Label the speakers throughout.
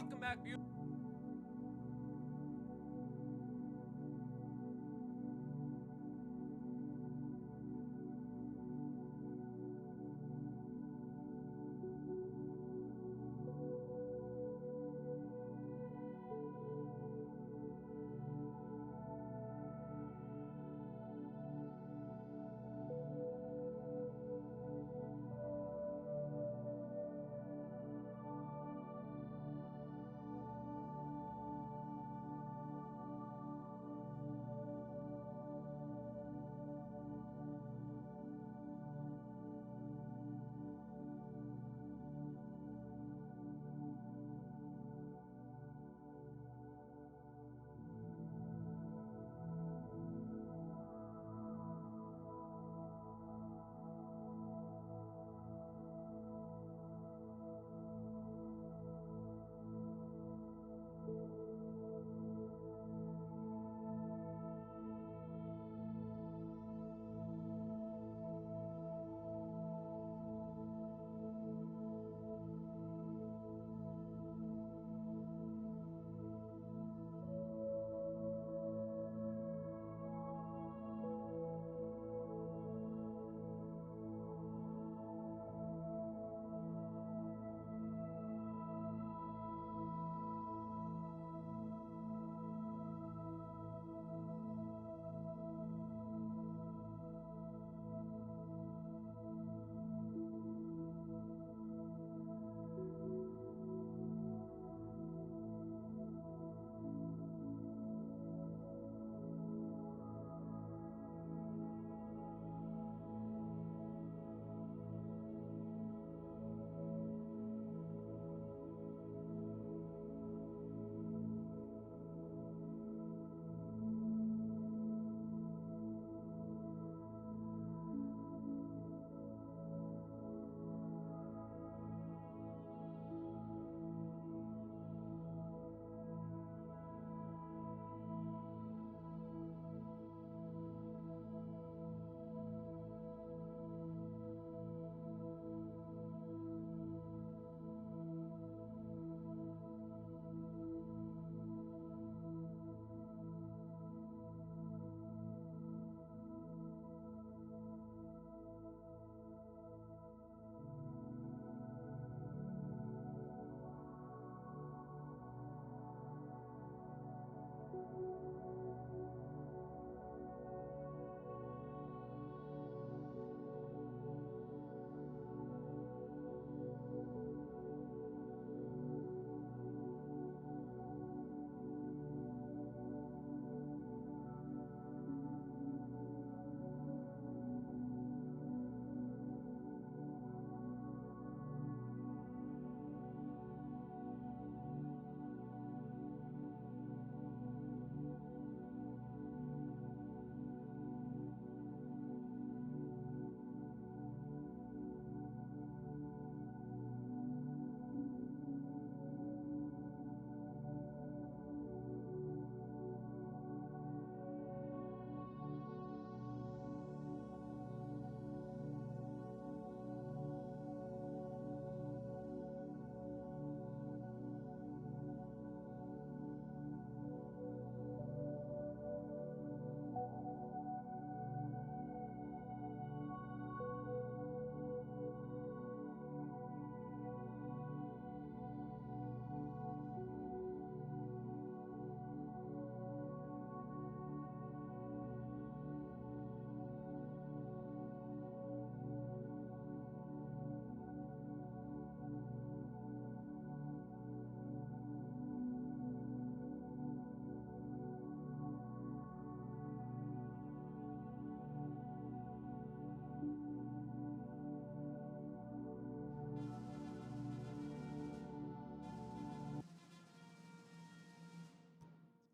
Speaker 1: Welcome back, beautiful.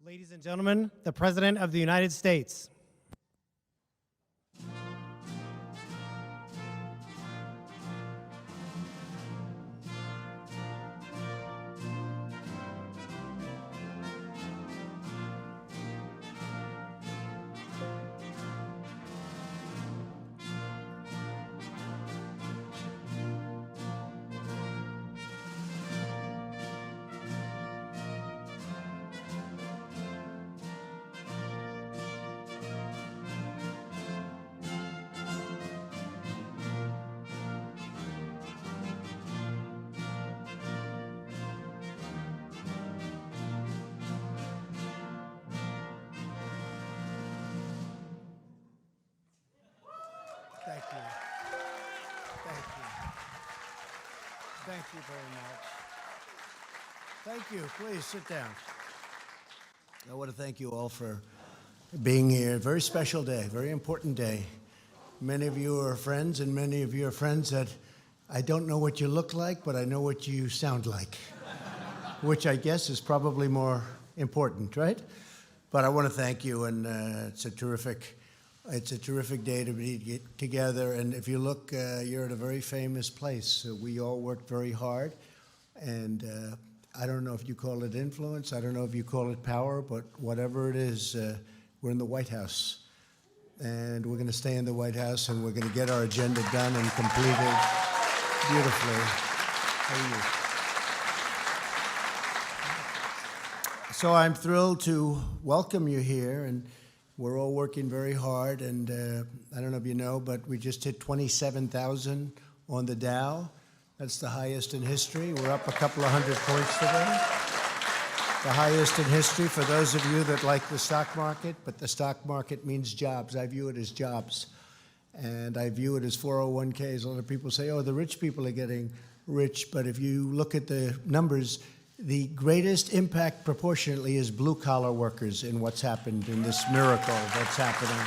Speaker 2: Ladies and gentlemen, the President of the United States.
Speaker 1: Thank you very much. Thank you. Please sit down. I want to thank you all for being here. Very special day, very important day. Many of you are friends, and many of you are friends that I don't know what you look like, but I know what you sound like, which I guess is probably more important, right? But I want to thank you, and it's a terrific day to be together. And if you look, you're at a very famous place. We all worked very hard, and I don't know if you call it influence, I don't know if you call it power, but whatever it is, we're in the White House. And we're going to stay in the White House, and we're going to get our agenda done and completed beautifully. How are you? So I'm thrilled to welcome you here, and we're all working very hard. And I don't know if you know, but we just hit 27,000 on the Dow. That's the highest in history. We're up a couple of hundred points today. The highest in history for those of you that like the stock market, but the stock market means jobs. I view it as jobs. And I view it as 401ks. A lot of people say, oh, the rich people are getting rich. But if you look at the numbers, the greatest impact proportionately is blue-collar workers in what's happened, in this miracle that's happening.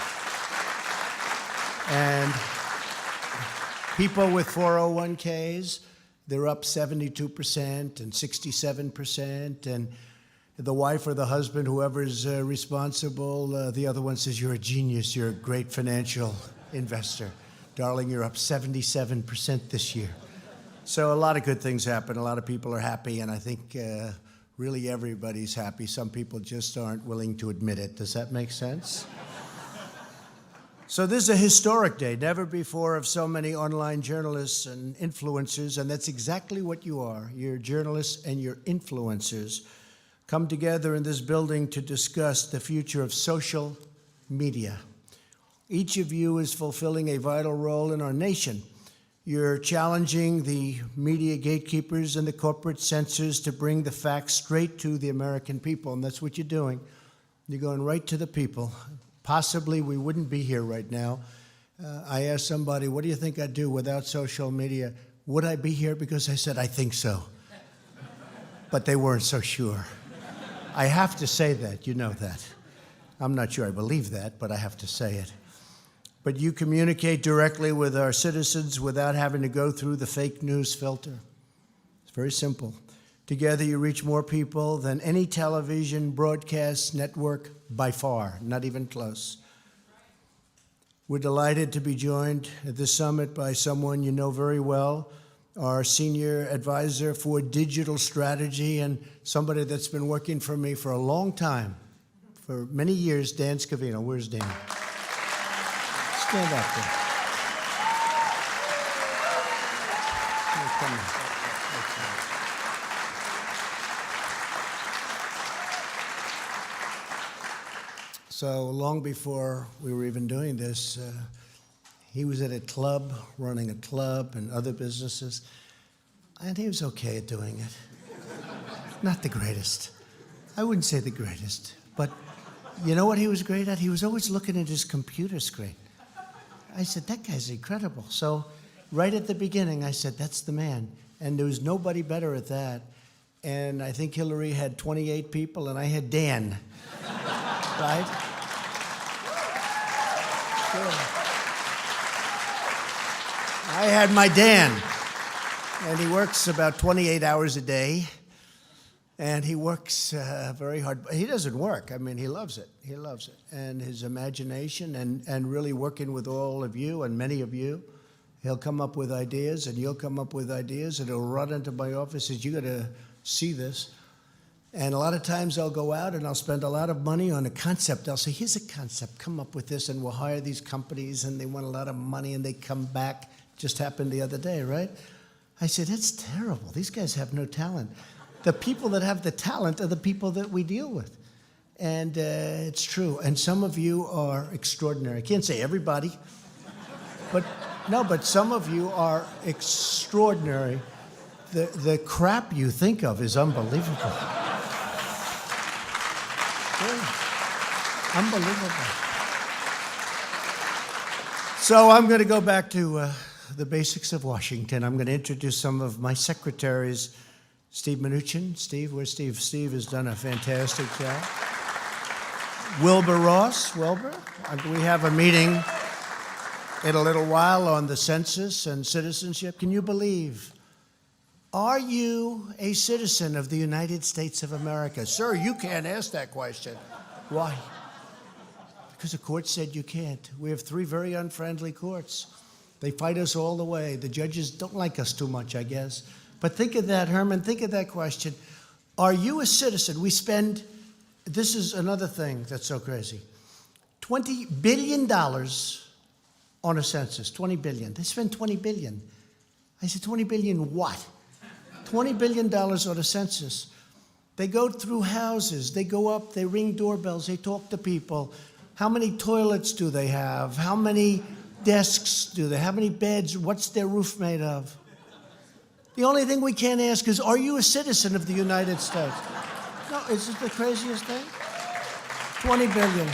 Speaker 1: And people with 401ks, they're up 72% and 67%. And the wife or the husband, whoever's responsible, the other one says, you're a genius, you're a great financial investor. Darling, you're up 77% this year. So a lot of good things happen. A lot of people are happy, and I think really everybody's happy. Some people just aren't willing to admit it. Does that make sense? So this is a historic day. Never before have so many online journalists and influencers, and that's exactly what you are. You're journalists and you're influencers, come together in this building to discuss the future of social media. Each of you is fulfilling a vital role in our nation. You're challenging the media gatekeepers and the corporate censors to bring the facts straight to the American people, and that's what you're doing. You're going right to the people. Possibly we wouldn't be here right now. I asked somebody, what do you think I'd do without social media? Would I be here? Because I said, I think so. But they weren't so sure. I have to say that, you know that. I'm not sure I believe that, but I have to say it. But you communicate directly with our citizens without having to go through the fake news filter. It's very simple. Together you reach more people than any television broadcast network by far, not even close. We're delighted to be joined at this summit by someone you know very well, our senior advisor for digital strategy and somebody that's been working for me for a long time, for many years, Dan Scavino. Where's Dan? Stand up there. Come on. So long before we were even doing this, he was at a club, running a club and other businesses, and he was okay at doing it. Not the greatest. I wouldn't say the greatest, but you know what he was great at? He was always looking at his computer screen. I said, that guy's incredible. So right at the beginning, I said, that's the man. And there was nobody better at that. And I think Hillary had 28 people, and I had Dan. Right? Sure. I had my Dan. And he works about 28 hours a day. And he works very hard. He doesn't work. I mean, he loves it. He loves it. And his imagination and really working with all of you and many of you, he'll come up with ideas and you'll come up with ideas and he'll run into my office and say, you got to see this. And a lot of times I'll go out and I'll spend a lot of money on a concept. I'll say, here's a concept. Come up with this and we'll hire these companies and they want a lot of money and they come back. Just happened the other day, right? I said, that's terrible. These guys have no talent. The people that have the talent are the people that we deal with. And it's true. And some of you are extraordinary. I can't say everybody, but some of you are extraordinary. The crap you think of is unbelievable. Unbelievable. So I'm going to go back to the basics of Washington. I'm going to introduce some of my secretaries. Steve Mnuchin. Steve, where's Steve? Steve has done a fantastic job. Wilbur Ross. Wilbur, we have a meeting in a little while on the census and citizenship. Can you believe? Are you a citizen of the United States of America? Sir, you can't ask that question. Why? Because the court said you can't. We have 3 very unfriendly courts. They fight us all the way. The judges don't like us too much, I guess. But think of that, Herman, think of that question. Are you a citizen? We spend, this is another thing that's so crazy, $20 billion on a census, $20 billion. They spend $20 billion. I said, $20 billion what? $20 billion on a census. They go through houses. They go up, they ring doorbells, they talk to people. How many toilets do they have? How many desks do they have? How many beds? What's their roof made of? The only thing we can't ask is, are you a citizen of the United States? No, is it the craziest thing? 20 billion.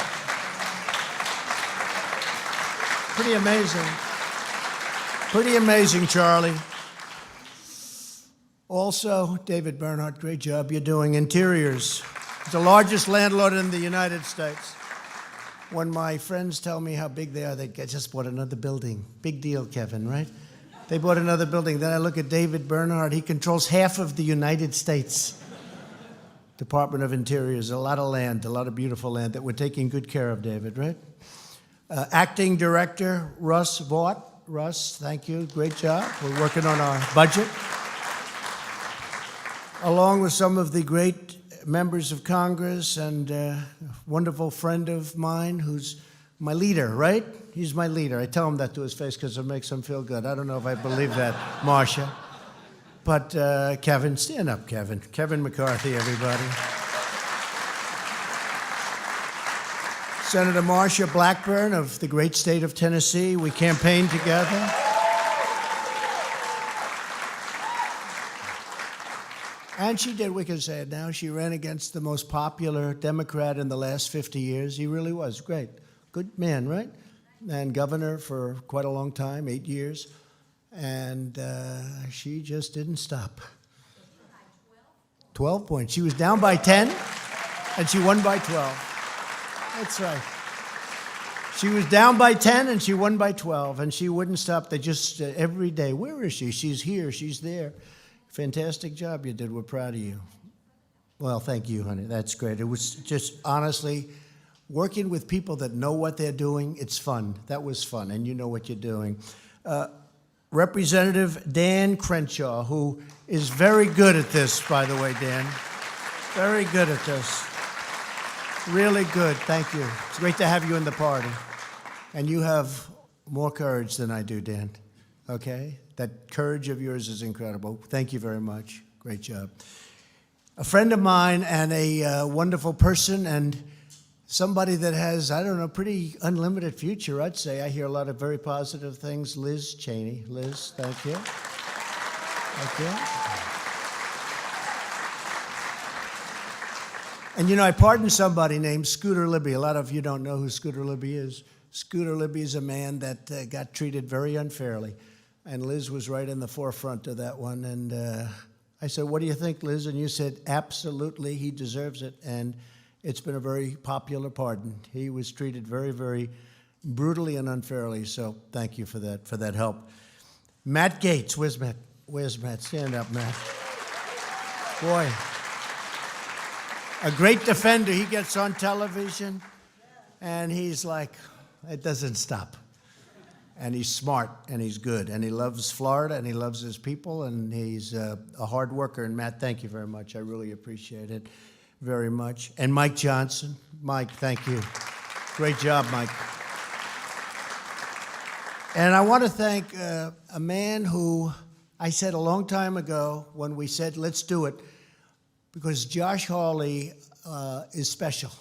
Speaker 1: Pretty amazing. Pretty amazing, Charlie. Also, David Bernhardt, great job you're doing. Interiors. The largest landlord in the United States. When my friends tell me how big they are, they just bought another building. Big deal, Kevin, right? They bought another building. Then I look at David Bernhardt. He controls half of the United States. Department of Interiors, a lot of land, a lot of beautiful land that we're taking good care of, David, right? Acting Director Russ Vaught. Russ, thank you. Great job. We're working on our budget. Along with some of the great members of Congress and a wonderful friend of mine who's my leader, right? He's my leader. I tell him that to his face because it makes him feel good. I don't know if I believe that, Marcia. But Kevin, stand up, Kevin. Kevin McCarthy, everybody. Senator Marcia Blackburn of the great state of Tennessee. We campaigned together. And she did, we can say it now, she ran against the most popular Democrat in the last 50 years. He really was great. Good man, right? And governor for quite a long time, 8 years. And she just didn't stop. 12 points. She was down by 10, and she won by 12. That's right. She was down by 10, and she won by 12, and she wouldn't stop. They just, every day, where is she? She's here, she's there. Fantastic job you did. We're proud of you. Well, thank you, honey. That's great. It was just, honestly, working with people that know what they're doing, it's fun. That was fun, and you know what you're doing. Representative Dan Crenshaw, who is very good at this, by the way, Dan. Very good at this. Really good. Thank you. It's great to have you in the party. And you have more courage than I do, Dan. Okay? That courage of yours is incredible. Thank you very much. Great job. A friend of mine and a wonderful person and somebody that has, I don't know, pretty unlimited future, I'd say. I hear a lot of very positive things. Liz Cheney. Liz, thank you. Thank you. And you know, I pardoned somebody named Scooter Libby. A lot of you don't know who Scooter Libby is. Scooter Libby is a man that got treated very unfairly. And Liz was right in the forefront of that one. And I said, what do you think, Liz? And you said, absolutely, he deserves it. And it's been a very popular pardon. He was treated very, very brutally and unfairly. So thank you for that help. Matt Gaetz, where's Matt? Where's Matt? Stand up, Matt. Boy, a great defender. He gets on television, and he's like, it doesn't stop. And he's smart, and he's good, and he loves Florida, and he loves his people, and he's a hard worker. And Matt, thank you very much. I really appreciate it very much. And Mike Johnson. Mike, thank you. Great job, Mike. And I want to thank a man who I said a long time ago when we said, let's do it, because Josh Hawley is special.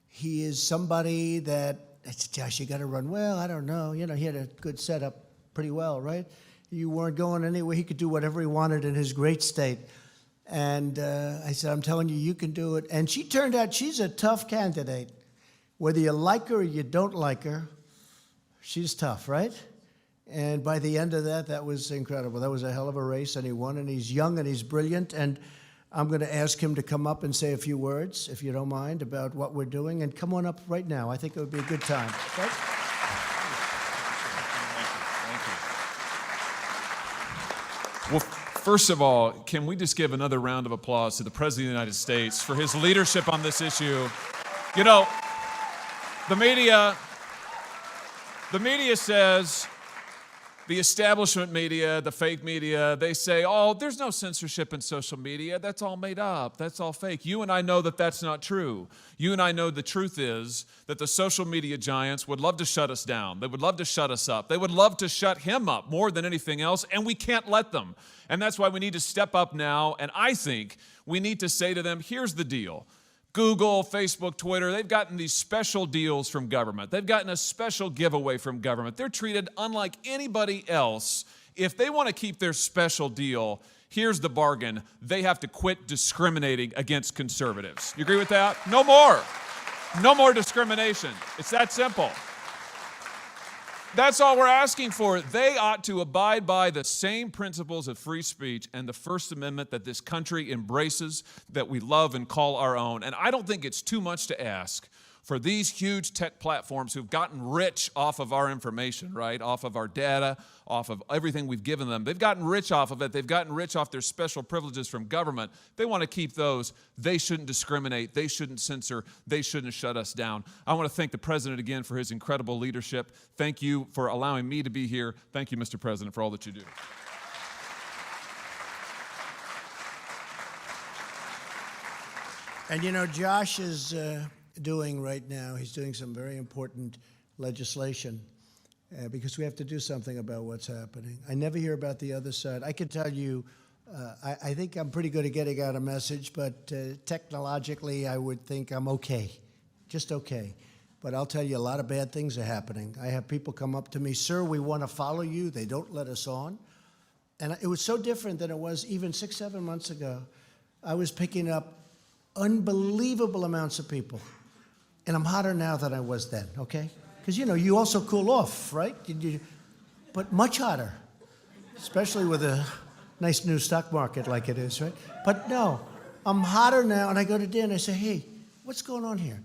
Speaker 1: He is somebody that, I said, Josh, you got to run. Well, I don't know. You know, he had a good setup pretty well, right? You weren't going anywhere. He could do whatever he wanted in his great state. And I said, I'm telling you, you can do it. And she turned out, she's a tough candidate. Whether you like her or you don't like her, she's tough, right? And by the end of that, that was incredible. That was a hell of a race, and he won, and he's young and he's brilliant. And I'm going to ask him to come up and say a few words, if you don't mind, about what we're doing. And come on up right now. I think it would be a good time. Okay?
Speaker 3: Well, first of all, can we just give another round of applause to the President of the United States for his leadership on this issue? You know, the media says, the establishment media, the fake media, they say, oh, there's no censorship in social media. That's all made up. That's all fake. You and I know that that's not true. You and I know the truth is that the social media giants would love to shut us down. They would love to shut us up. They would love to shut him up more than anything else, and we can't let them. And that's why we need to step up now, and I think we need to say to them, here's the deal. Google, Facebook, Twitter, they've gotten these special deals from government. They've gotten a special giveaway from government. They're treated unlike anybody else. If they want to keep their special deal, here's the bargain. They have to quit discriminating against conservatives. You agree with that? No more. No more discrimination. It's that simple. That's all we're asking for. They ought to abide by the same principles of free speech and the First Amendment that this country embraces, that we love and call our own. And I don't think it's too much to ask for these huge tech platforms who've gotten rich off of our information, right? Off of our data, off of everything we've given them. They've gotten rich off of it. They've gotten rich off their special privileges from government. They want to keep those. They shouldn't discriminate. They shouldn't censor. They shouldn't shut us down. I want to thank the President again for his incredible leadership. Thank you for allowing me to be here. Thank you, Mr. President, for all that you do.
Speaker 1: And you know, Josh is doing right now, he's doing some very important legislation because we have to do something about what's happening. I never hear about the other side. I can tell you, I think I'm pretty good at getting out a message, but technologically I would think I'm okay, just okay. But I'll tell you, a lot of bad things are happening. I have people come up to me, sir, we want to follow you. They don't let us on. And it was so different than it was even 6, 7 months ago. I was picking up unbelievable amounts of people. And I'm hotter now than I was then, okay? Because, you know, you also cool off, right? But much hotter, especially with a nice new stock market like it is, right? But no, I'm hotter now, and I go to Dan and I say, hey, what's going on here?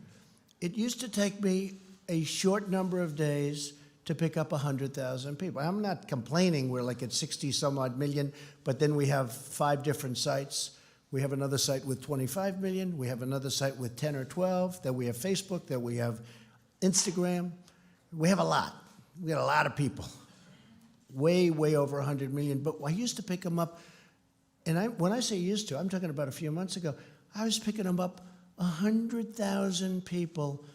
Speaker 1: It used to take me a short number of days to pick up 100,000 people. I'm not complaining. We're like at 60-some-odd million, but then we have 5 different sites. We have another site with 25 million. We have another site with 10 or 12. Then we have Facebook. Then we have Instagram. We have a lot. We got a lot of people. Way, way over 100 million. But I used to pick them up, and when I say used to, I'm talking about a few months ago. I was picking them up 100,000 people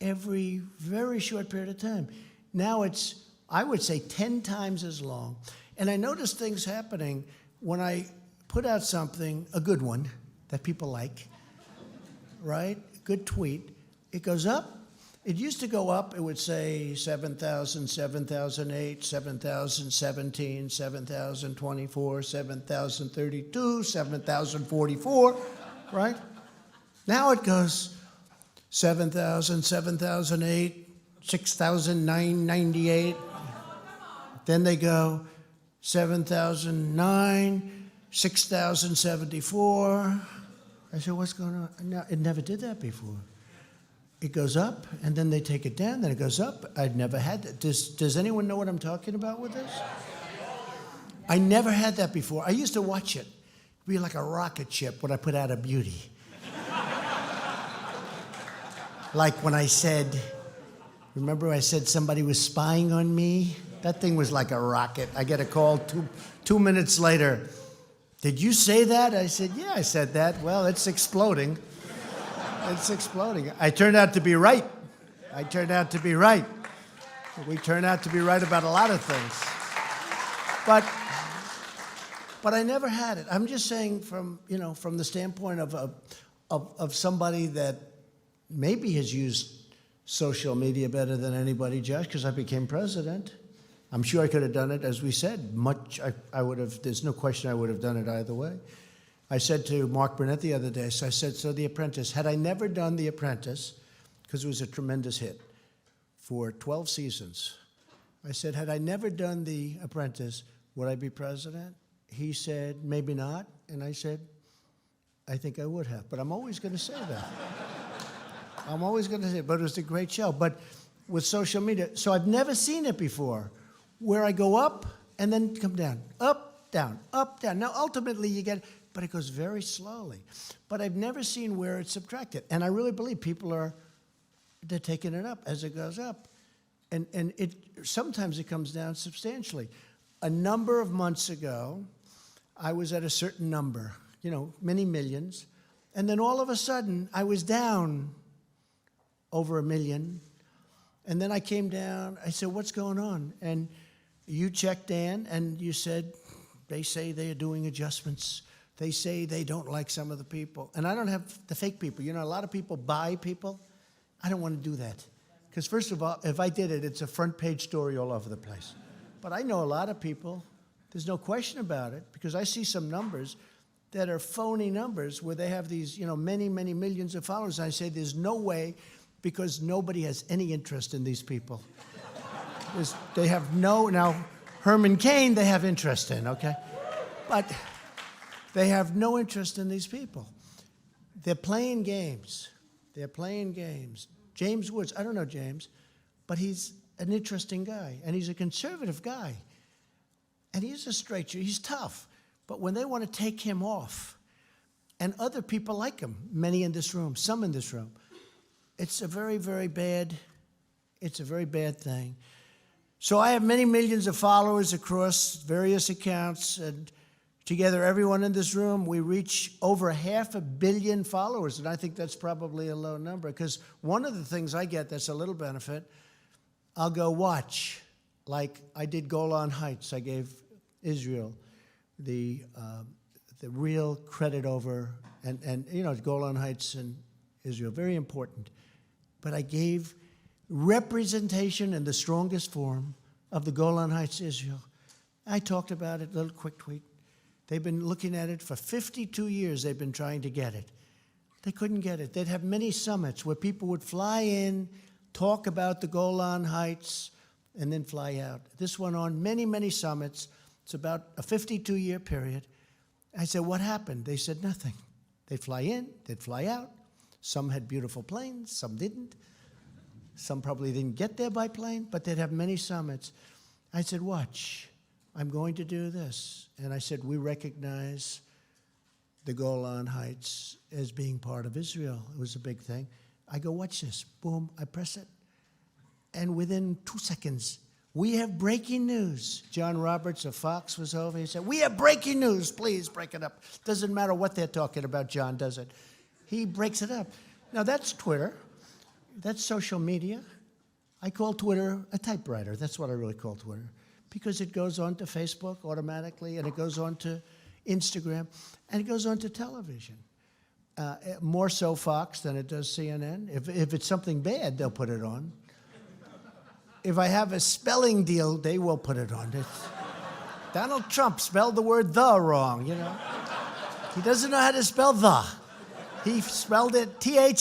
Speaker 1: every very short period of time. Now it's, I would say, 10 times as long. And I noticed things happening when I put out something, a good one, that people like, right? Good tweet. It goes up. It used to go up, it would say 7,000, 7,008, 7,017, 7,024, 7,032, 7,044, right? Now it goes 7,000, 7,008, 6,998. Then they go 7,009, 6,074. I said, what's going on? No, it never did that before. It goes up, and then they take it down, then it goes up. I'd never had that. Does anyone know what I'm talking about with this? I never had that before. I used to watch it. It'd be like a rocket ship when I put out a beauty. Like when I said, remember I said somebody was spying on me? That thing was like a rocket. I get a call 2 minutes later. Did you say that? I said, yeah, I said that. Well, it's exploding. It's exploding. I turned out to be right. I turned out to be right. We turn out to be right about a lot of things. But I never had it. I'm just saying from the standpoint of somebody that maybe has used social media better than anybody, Josh, because I became president. I'm sure I could have done it, as we said, I would have, there's no question I would have done it either way. I said to Mark Burnett the other day, so I said, so The Apprentice, had I never done The Apprentice, because it was a tremendous hit, for 12 seasons, I said, had I never done The Apprentice, would I be president? He said, maybe not. And I said, I think I would have. But I'm always going to say that. I'm always going to say it. But it was a great show. But with social media, so I've never seen it before, where I go up and then come down, up, down, up, down. Now, ultimately, you get, but it goes very slowly. But I've never seen where it's subtracted. And I really believe people they're taking it up as it goes up. And sometimes it comes down substantially. A number of months ago, I was at a certain number, many millions. And then all of a sudden, I was down over 1 million. And then I came down. I said, what's going on? And you checked in, and you said, they say they are doing adjustments. They say they don't like some of the people. And I don't have the fake people. A lot of people buy people. I don't want to do that. Because first of all, if I did it, it's a front page story all over the place. But I know a lot of people, there's no question about it, because I see some numbers that are phony numbers where they have these, many, many millions of followers. And I say there's no way, because nobody has any interest in these people. They have now, Herman Cain, they have interest in, okay? But they have no interest in these people. They're playing games. They're playing games. James Woods, I don't know James, but he's an interesting guy, and he's a conservative guy. And he's a straight shooter. He's tough. But when they want to take him off, and other people like him, many in this room, some in this room, it's a very, very bad thing. So I have many millions of followers across various accounts, and together, everyone in this room, we reach over 500 million followers, and I think that's probably a low number, because one of the things I get that's a little benefit, I'll go watch, like I did Golan Heights. I gave Israel the real credit over, and Golan Heights and Israel, very important. But I gave representation in the strongest form of the Golan Heights, Israel. I talked about it, little quick tweet. They've been looking at it for 52 years. They've been trying to get it. They couldn't get it. They'd have many summits where people would fly in, talk about the Golan Heights, and then fly out. This went on many, many summits. It's about a 52-year period. I said, what happened? They said nothing. They'd fly in, they'd fly out. Some had beautiful planes, some didn't. Some probably didn't get there by plane, but they'd have many summits. I said, watch. I'm going to do this. And I said, we recognize the Golan Heights as being part of Israel. It was a big thing. I go, watch this. Boom, I press it. And within 2 seconds, we have breaking news. John Roberts of Fox was over. He said, we have breaking news. Please break it up. Doesn't matter what they're talking about, John, does it? He breaks it up. Now, that's Twitter. That's social media. I call Twitter a typewriter. That's what I really call Twitter, because it goes on to Facebook automatically, and it goes on to Instagram, and it goes on to television. More so Fox than it does CNN. If it's something bad, they'll put it on. If I have a spelling deal, they will put it on. Donald Trump spelled the word "the" wrong, He doesn't know how to spell "the." He spelled it Thi.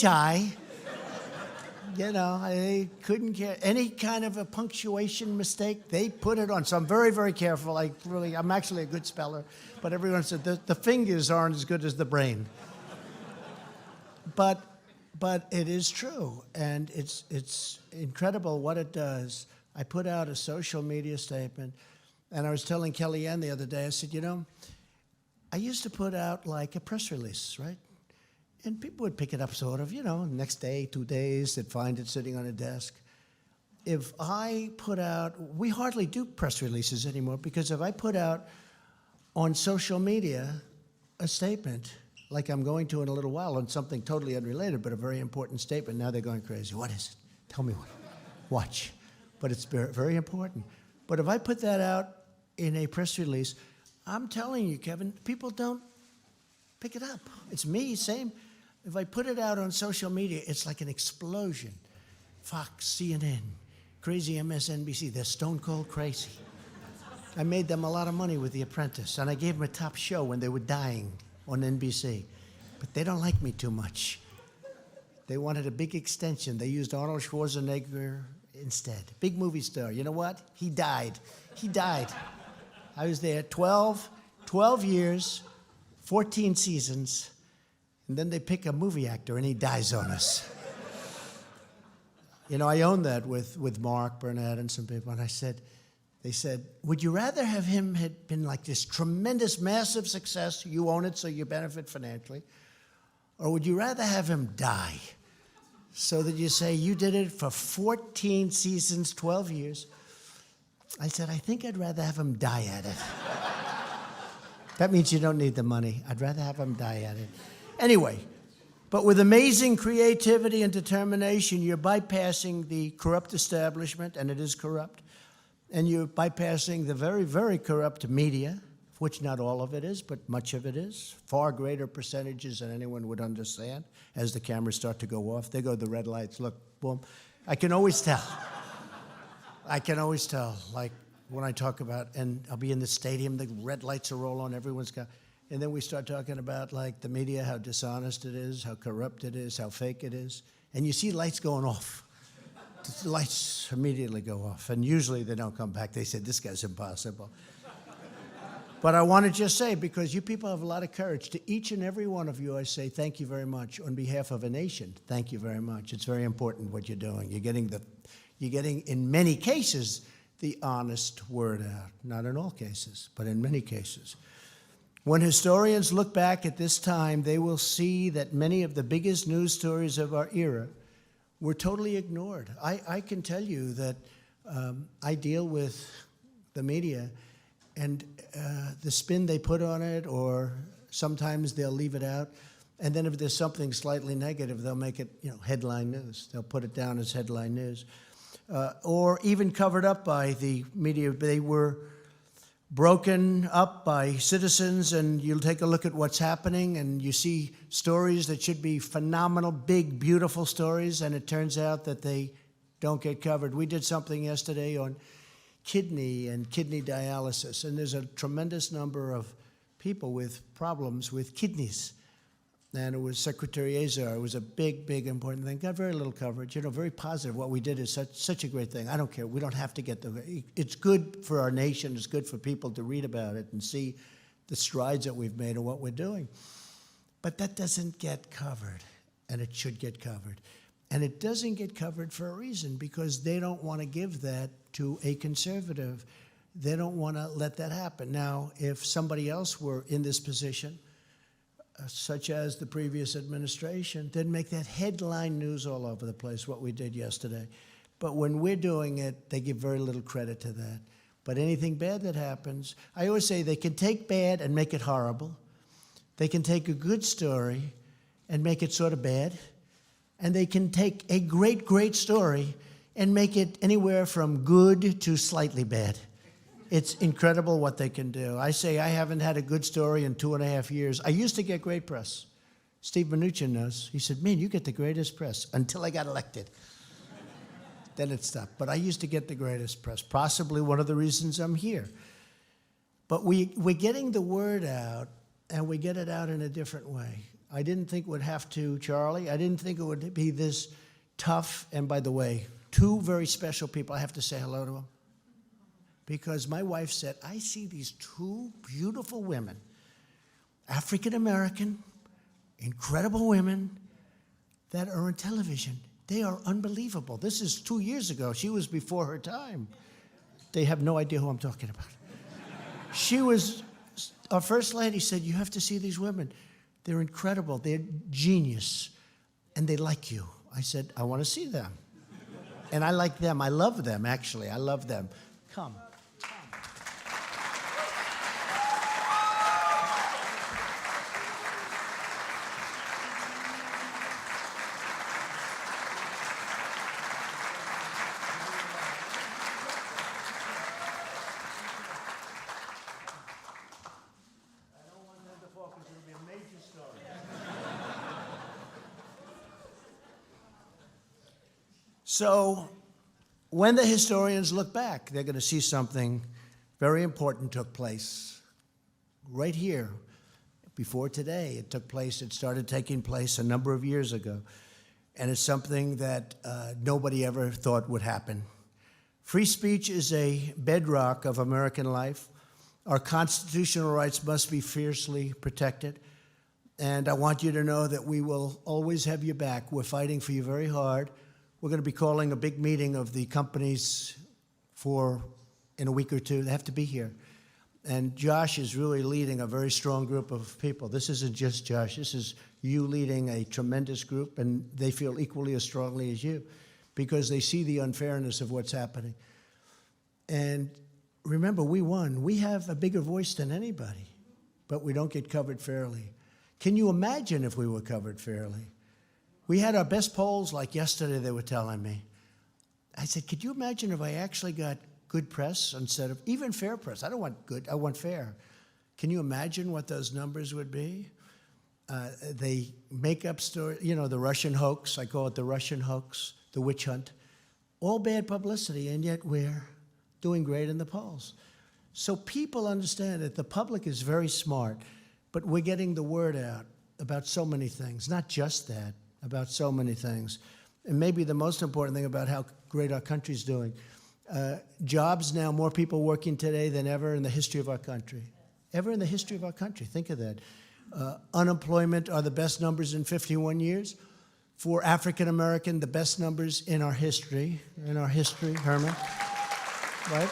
Speaker 1: They couldn't care. Any kind of a punctuation mistake, they put it on. So I'm very, very careful. I'm actually a good speller. But everyone said the fingers aren't as good as the brain. But it is true. And it's incredible what it does. I put out a social media statement. And I was telling Kellyanne the other day, I said, I used to put out like a press release, right? And people would pick it up sort of, next day, 2 days, they'd find it sitting on a desk. If I put out, we hardly do press releases anymore, because if I put out on social media a statement, like I'm going to in a little while, on something totally unrelated, but a very important statement, now they're going crazy. What is it? Tell me what. Watch. But it's very, very important. But if I put that out in a press release, I'm telling you, Kevin, people don't pick it up. It's me, same. If I put it out on social media, it's like an explosion. Fox, CNN, crazy MSNBC, they're stone cold crazy. I made them a lot of money with The Apprentice, and I gave them a top show when they were dying on NBC. But they don't like me too much. They wanted a big extension. They used Arnold Schwarzenegger instead. Big movie star. You know what? He died. He died. I was there 12 years, 14 seasons, and then they pick a movie actor and he dies on us. You know, I owned that with Mark Burnett and some people, and they said, would you rather have him had been like this tremendous, massive success, you own it so you benefit financially, or would you rather have him die so that you say you did it for 14 seasons, 12 years? I said, I think I'd rather have him die at it. That means you don't need the money. I'd rather have him die at it. Anyway, but with amazing creativity and determination, you're bypassing the corrupt establishment, and it is corrupt, and you're bypassing the very, very corrupt media, which not all of it is, but much of it is, far greater percentages than anyone would understand. As the cameras start to go off, there go the red lights, look, boom. I can always tell. I can always tell, like when I talk about, and I'll be in the stadium, the red lights will roll on, everyone's got, and then we start talking about like the media, how dishonest it is, how corrupt it is, how fake it is, and you see lights going off. The lights immediately go off, and usually they don't come back. They said, this guy's impossible. But I want to just say, because you people have a lot of courage, to each and every one of you, I say thank you very much. On behalf of a nation, thank you very much. It's very important what you're doing. You're getting, in many cases, the honest word out. Not in all cases, but in many cases. When historians look back at this time, they will see that many of the biggest news stories of our era were totally ignored. I can tell you that I deal with the media, and the spin they put on it, or sometimes they'll leave it out, and then if there's something slightly negative, they'll make it, headline news. They'll put it down as headline news. Or even covered up by the media. They were broken up by citizens, and you'll take a look at what's happening, and you see stories that should be phenomenal, big, beautiful stories, and it turns out that they don't get covered. We did something yesterday on kidney and kidney dialysis, and there's a tremendous number of people with problems with kidneys. And it was Secretary Azar. It was a big, big, important thing. Got very little coverage. Very positive. What we did is such a great thing. I don't care. We don't have to get it's good for our nation. It's good for people to read about it and see the strides that we've made and what we're doing. But that doesn't get covered, and it should get covered. And it doesn't get covered for a reason, because they don't want to give that to a conservative. They don't want to let that happen. Now, if somebody else were in this position, such as the previous administration, they'd make that headline news all over the place, what we did yesterday. But when we're doing it, they give very little credit to that. But anything bad that happens, I always say they can take bad and make it horrible. They can take a good story and make it sort of bad. And they can take a great, great story and make it anywhere from good to slightly bad. It's incredible what they can do. I say I haven't had a good story in 2.5 years. I used to get great press. Steve Mnuchin knows. He said, man, you get the greatest press, until I got elected. Then it stopped. But I used to get the greatest press, possibly one of the reasons I'm here. But we're getting the word out, and we get it out in a different way. I didn't think it would have to, Charlie. I didn't think it would be this tough. And by the way, two very special people. I have to say hello to them. Because my wife said, I see these two beautiful women, African-American, incredible women that are on television. They are unbelievable. This is 2 years ago. She was before her time. They have no idea who I'm talking about. She was, our first lady said, you have to see these women. They're incredible. They're genius. And they like you. I said, I want to see them. And I like them. I love them, actually. I love them. Come. So when the historians look back, they're going to see something very important took place right here before today. It took place, it started taking place a number of years ago. and it's something that nobody ever thought would happen. Free speech is a bedrock of American life. Our constitutional rights must be fiercely protected. And I want you to know that we will always have your back. We're fighting for you very hard. We're going to be calling a big meeting of the companies in a week or two. They have to be here. And Josh is really leading a very strong group of people. This isn't just Josh. This is you leading a tremendous group, and they feel equally as strongly as you because they see the unfairness of what's happening. And remember, we won. We have a bigger voice than anybody, but we don't get covered fairly. Can you imagine if we were covered fairly? We had our best polls like yesterday, they were telling me. I said, could you imagine if I actually got good press instead of even fair press? I don't want good, I want fair. Can you imagine what those numbers would be? They make up stories, you know, the Russian hoax, I call it the Russian hoax, the witch hunt, all bad publicity, and yet we're doing great in the polls. So people understand that the public is very smart, but we're getting the word out about so many things, not just that, about so many things. And maybe the most important thing about how great our country's doing. Jobs now, more people working today than ever in the history of our country. Ever in the history of our country, think of that. Unemployment are the best numbers in 51 years. For African American, the best numbers in our history, Herman, right?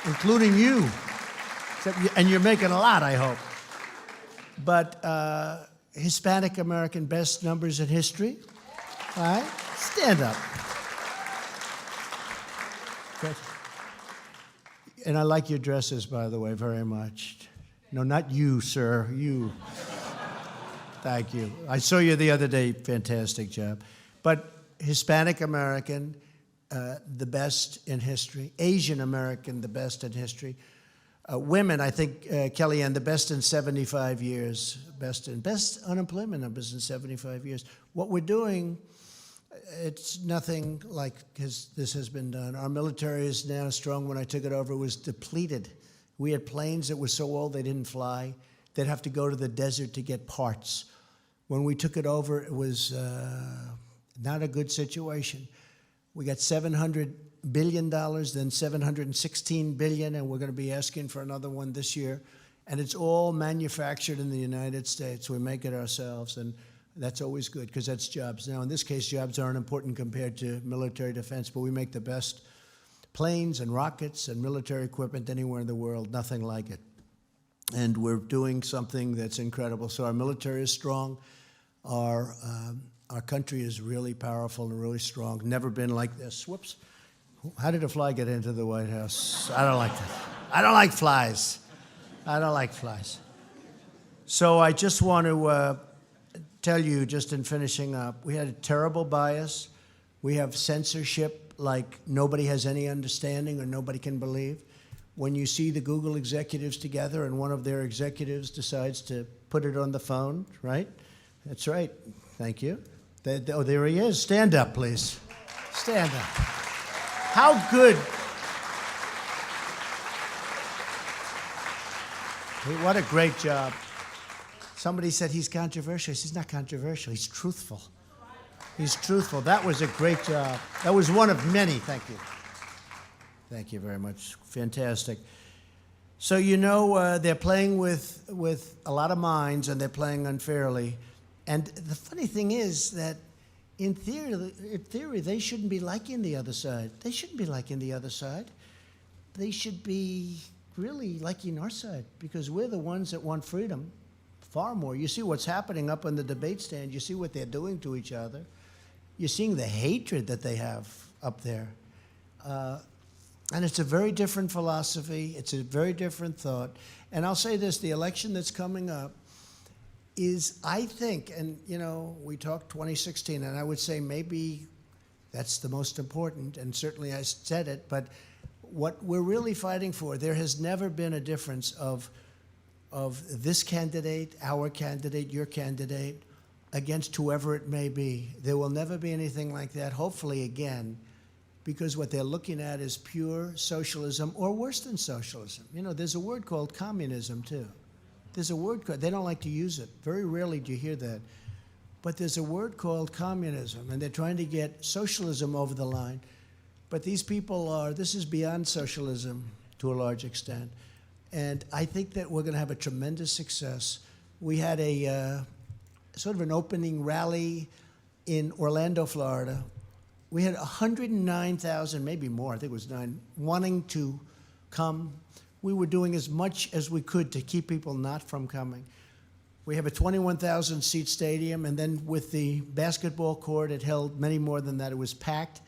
Speaker 1: Including you. And you're making a lot, I hope. But Hispanic American, best numbers in history. All right? Stand up. Good. And I like your dresses, by the way, very much. No, not you, sir. You. Thank you. I saw you the other day. Fantastic job. But Hispanic American, the best in history. Asian American, the best in history. Women, I think, Kellyanne, the best in 75 years. Best unemployment numbers in 75 years. What we're doing, it's nothing like this has been done. Our military is now strong. When I took it over, it was depleted. We had planes that were so old they didn't fly. They'd have to go to the desert to get parts. When we took it over, it was not a good situation. We got $700 billion, then $716 billion, and we're going to be asking for another one this year. And it's all manufactured in the United States. We make it ourselves, and that's always good because that's jobs. Now, in this case, jobs aren't important compared to military defense, but we make the best planes and rockets and military equipment anywhere in the world, nothing like it. And we're doing something that's incredible. So our military is strong. Our country is really powerful and really strong. Never been like this. Whoops. How did a fly get into the White House? I don't like that. I don't like flies. I don't like flies. So I just want to tell you, just in finishing up, we had a terrible bias. We have censorship like nobody has any understanding or nobody can believe. When you see the Google executives together and one of their executives decides to put it on the phone, right? That's right. Thank you. Oh, there he is. Stand up, please. Stand up. How good. What a great job. Somebody said he's controversial. He's not controversial. He's truthful. He's truthful. That was a great job. That was one of many. Thank you. Thank you very much. Fantastic. So you know they're playing with a lot of minds, and they're playing unfairly. And the funny thing is that in theory, they shouldn't be liking the other side. They shouldn't be liking the other side. They should be really liking our side because we're the ones that want freedom far more. You see what's happening up on the debate stand. You see what they're doing to each other. You're seeing the hatred that they have up there. And it's a very different philosophy. It's a very different thought. And I'll say this, the election that's coming up is, I think, and you know, we talked 2016, and I would say maybe that's the most important, and certainly I said it, but what we're really fighting for, there has never been a difference of this candidate, our candidate, your candidate, against whoever it may be. There will never be anything like that, hopefully again, because what they're looking at is pure socialism, or worse than socialism. You know, there's a word called communism, too. There's a word called, they don't like to use it. Very rarely do you hear that. But there's a word called communism, and they're trying to get socialism over the line. But these people this is beyond socialism to a large extent. And I think that we're going to have a tremendous success. We had a sort of an opening rally in Orlando, Florida. We had 109,000, maybe more, I think it was 9, wanting to come. We were doing as much as we could to keep people not from coming. We have a 21,000 seat stadium, and then with the basketball court, it held many more than that. It was packed,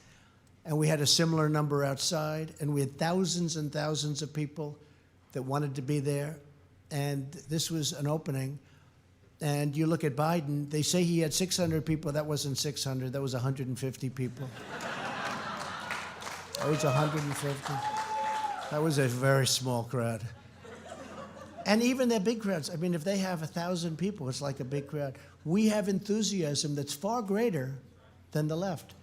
Speaker 1: and we had a similar number outside, and we had thousands and thousands of people that wanted to be there, and this was an opening. And you look at Biden, they say he had 600 people. That wasn't 600, that was 150 people. That was 150. That was a very small crowd. And even their big crowds, I mean, if they have 1,000 people, it's like a big crowd. We have enthusiasm that's far greater than the left.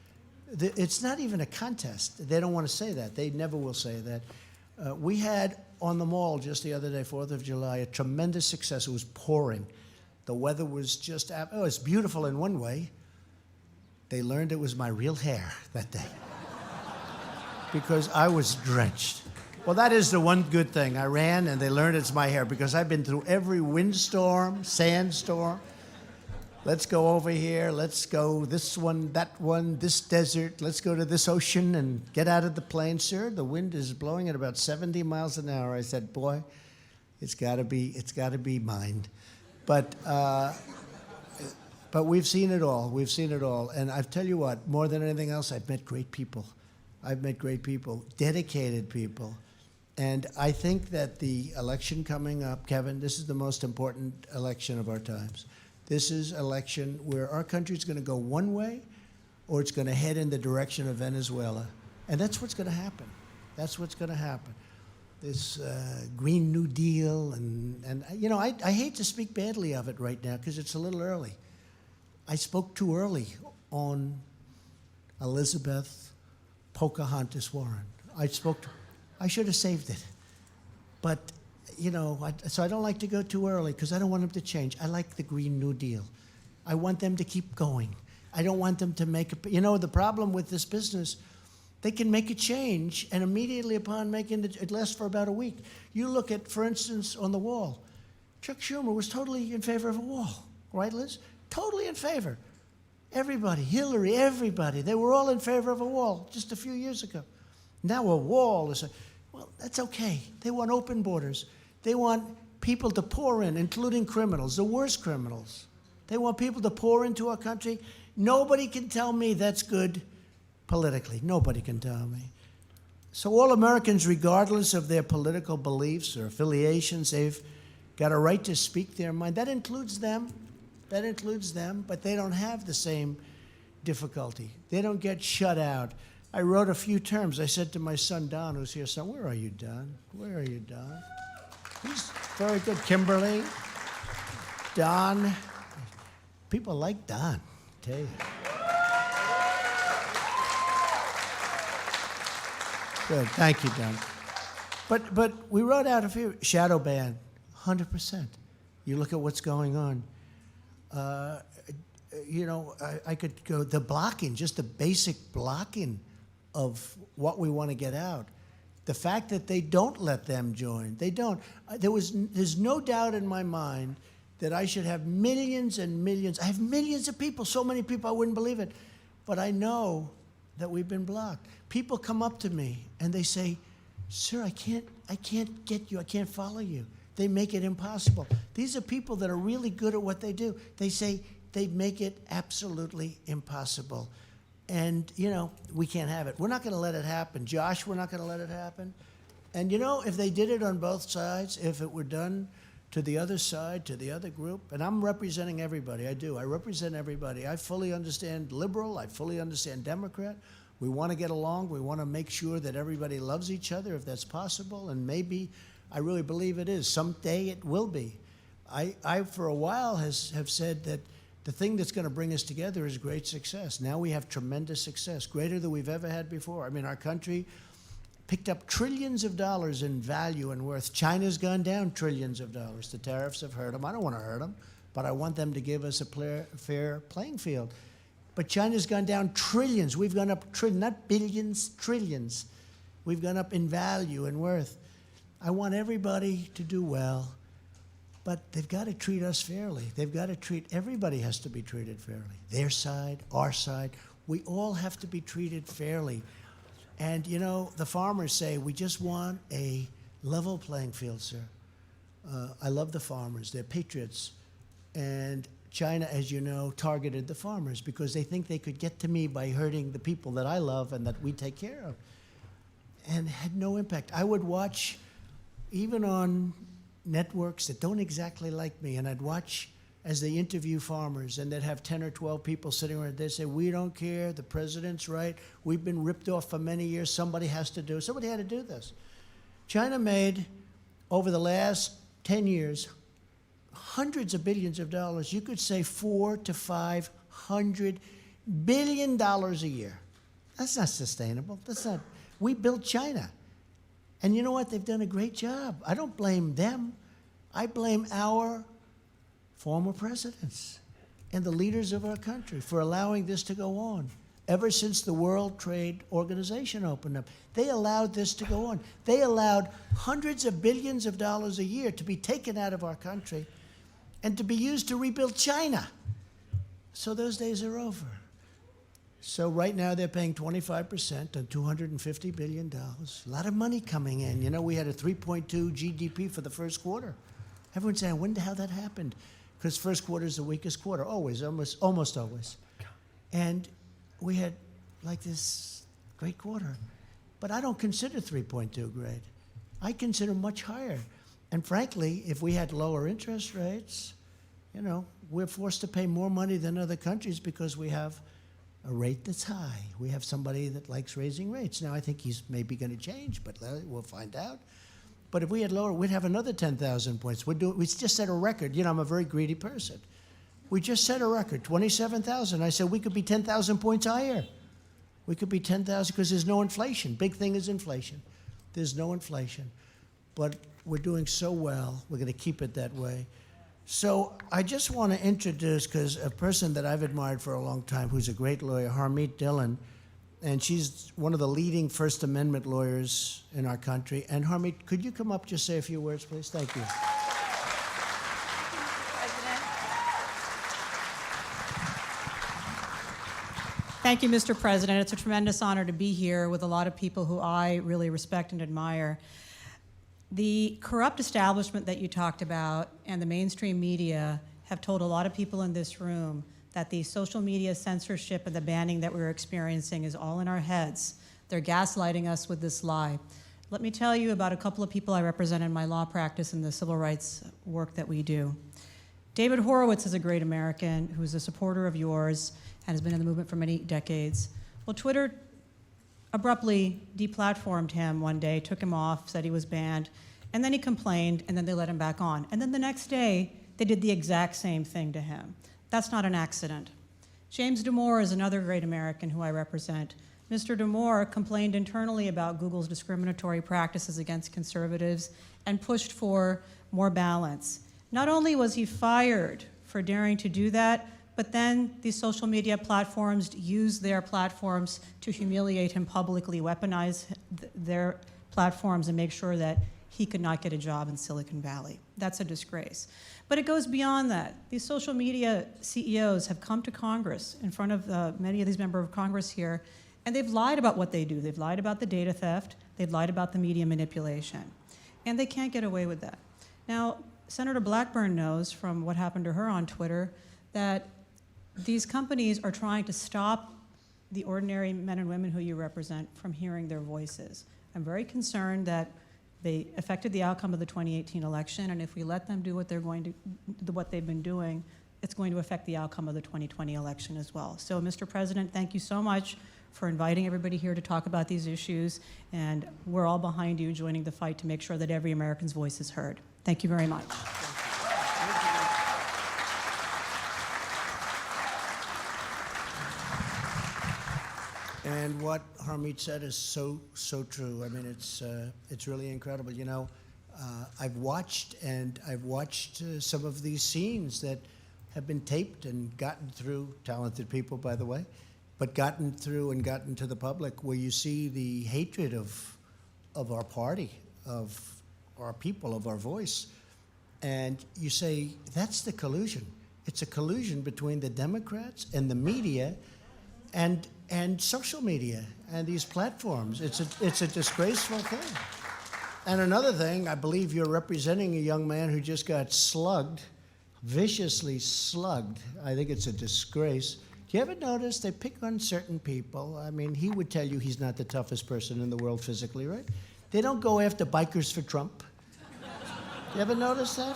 Speaker 1: It's not even a contest. They don't want to say that. They never will say that. We had on the mall just the other day, 4th of July, a tremendous success. It was pouring. The weather was just, oh, it's beautiful in one way. They learned it was my real hair that day because I was drenched. Well, that is the one good thing. I ran and they learned it's my hair because I've been through every windstorm, sandstorm. Let's go over here. Let's go this one, that one, this desert. Let's go to this ocean and get out of the plane. Sir, the wind is blowing at about 70 miles an hour. I said, boy, it's got to be mine. But we've seen it all. We've seen it all. And I tell you what, more than anything else, I've met great people. I've met great people, dedicated people. And I think that the election coming up, Kevin, this is the most important election of our times. This is an election where our country's going to go one way or it's going to head in the direction of Venezuela. And that's what's going to happen. That's what's going to happen. This Green New Deal, and you know, I hate to speak badly of it right now because it's a little early. I spoke too early on Elizabeth Pocahontas Warren. I should have saved it. But, you know, so I don't like to go too early because I don't want them to change. I like the Green New Deal. I want them to keep going. I don't want them to make a, you know, the problem with this business, they can make a change, and immediately upon making it lasts for about a week. You look at, for instance, on the wall, Chuck Schumer was totally in favor of a wall, right, Liz? Totally in favor. Everybody, Hillary, everybody, they were all in favor of a wall just a few years ago. Now a wall is well, that's okay. They want open borders. They want people to pour in, including criminals, the worst criminals. They want people to pour into our country. Nobody can tell me that's good politically. Nobody can tell me. So all Americans, regardless of their political beliefs or affiliations, they've got a right to speak their mind. That includes them. That includes them, but they don't have the same difficulty. They don't get shut out. I wrote a few terms. I said to my son, Don, who's here, son, where are you, Don? Where are you, Don? He's very good. Kimberly, Don. People like Don, I tell you. Good, thank you, Don. But we wrote out a few. Shadow ban, 100%. You look at what's going on. You know, I could go, the blocking, just the basic blocking of what we want to get out. The fact that they don't let them join, they don't. There's no doubt in my mind that I should have millions and millions. I have millions of people, so many people I wouldn't believe it. But I know that we've been blocked. People come up to me and they say, sir, I can't get you, I can't follow you. They make it impossible. These are people that are really good at what they do. They say they make it absolutely impossible. And, you know, we can't have it. We're not going to let it happen. Josh, we're not going to let it happen. And, you know, if they did it on both sides, if it were done to the other side, to the other group, and I'm representing everybody, I do. I represent everybody. I fully understand liberal. I fully understand Democrat. We want to get along. We want to make sure that everybody loves each other if that's possible. And maybe, I really believe it is. Someday it will be. I for a while, have said that the thing that's going to bring us together is great success. Now we have tremendous success, greater than we've ever had before. I mean, our country picked up trillions of dollars in value and worth. China's gone down trillions of dollars. The tariffs have hurt them. I don't want to hurt them. but I want them to give us a fair playing field. But China's gone down trillions. We've gone up not billions, trillions. We've gone up in value and worth. I want everybody to do well, but they've got to treat us fairly. They've got to everybody has to be treated fairly. Their side, our side. We all have to be treated fairly. And, you know, the farmers say, we just want a level playing field, sir. I love the farmers. They're patriots. And China, as you know, targeted the farmers because they think they could get to me by hurting the people that I love and that we take care of. And had no impact. I would watch, even on networks that don't exactly like me, and I'd watch as they interview farmers, and they'd have 10 or 12 people sitting around. They'd say, we don't care, the president's right, we've been ripped off for many years, somebody had to do this. China made, over the last 10 years, hundreds of billions of dollars. You could say $400 to $500 billion a year. That's not sustainable. We built China. And you know what? They've done a great job. I don't blame them. I blame our former presidents and the leaders of our country for allowing this to go on. Ever since the World Trade Organization opened up, they allowed this to go on. They allowed hundreds of billions of dollars a year to be taken out of our country and to be used to rebuild China. So those days are over. So right now they're paying 25% on $250 billion. A lot of money coming in. You know, we had a 3.2 GDP for the first quarter. Everyone's saying, I wonder how that happened. Because first quarter is the weakest quarter, always, almost always. And we had like this great quarter. But I don't consider 3.2 great. I consider much higher. And frankly, if we had lower interest rates, you know, we're forced to pay more money than other countries because we have a rate that's high. We have somebody that likes raising rates. Now, I think he's maybe going to change, but we'll find out. But if we had lower, we'd have another 10,000 points. We just set a record. You know, I'm a very greedy person. We just set a record, 27,000. I said we could be 10,000 points higher. We could be 10,000 because there's no inflation. Big thing is inflation. There's no inflation. But we're doing so well. We're going to keep it that way. So I just want to introduce, because a person that I've admired for a long time, who's a great lawyer, Harmeet Dhillon, and she's one of the leading First Amendment lawyers in our country. And Harmeet, could you come up, just say a few words, please? Thank you.
Speaker 4: Thank you, Mr. President. It's a tremendous honor to be here with a lot of people who I really respect and admire. The corrupt establishment that you talked about and the mainstream media have told a lot of people in this room that the social media censorship and the banning that we're experiencing is all in our heads. They're gaslighting us with this lie. Let me tell you about a couple of people I represent in my law practice and the civil rights work that we do. David Horowitz is a great American who's a supporter of yours and has been in the movement for many decades. Well, Twitter abruptly deplatformed him one day, took him off, said he was banned, and then he complained, and then they let him back on. And then the next day, they did the exact same thing to him. That's not an accident. James Damore is another great American who I represent. Mr. Damore complained internally about Google's discriminatory practices against conservatives and pushed for more balance. Not only was he fired for daring to do that, but then these social media platforms used their platforms to humiliate him publicly, weaponize their platforms, and make sure that he could not get a job in Silicon Valley. That's a disgrace. But it goes beyond that. These social media CEOs have come to Congress, in front of many of these members of Congress here, and they've lied about what they do. They've lied about the data theft. They've lied about the media manipulation. And they can't get away with that. Now, Senator Blackburn knows from what happened to her on Twitter that these companies are trying to stop the ordinary men and women who you represent from hearing their voices. I'm very concerned that they affected the outcome of the 2018 election, and if we let them do what they've been doing, it's going to affect the outcome of the 2020 election as well. So, Mr. President, thank you so much for inviting everybody here to talk about these issues, and we're all behind you joining the fight to make sure that every American's voice is heard. Thank you very much.
Speaker 1: And what Harmeet said is so true. I mean, it's really incredible. You know, I've watched some of these scenes that have been taped and gotten through, talented people, by the way, but gotten through and gotten to the public, where you see the hatred of our party, of our people, of our voice. And you say, that's the collusion. It's a collusion between the Democrats and the media and social media and these platforms. It's a disgraceful thing. And another thing, I believe you're representing a young man who just got slugged, viciously slugged. I think it's a disgrace. Do you ever notice they pick on certain people? I mean, he would tell you he's not the toughest person in the world physically, right? They don't go after bikers for Trump. You ever notice that?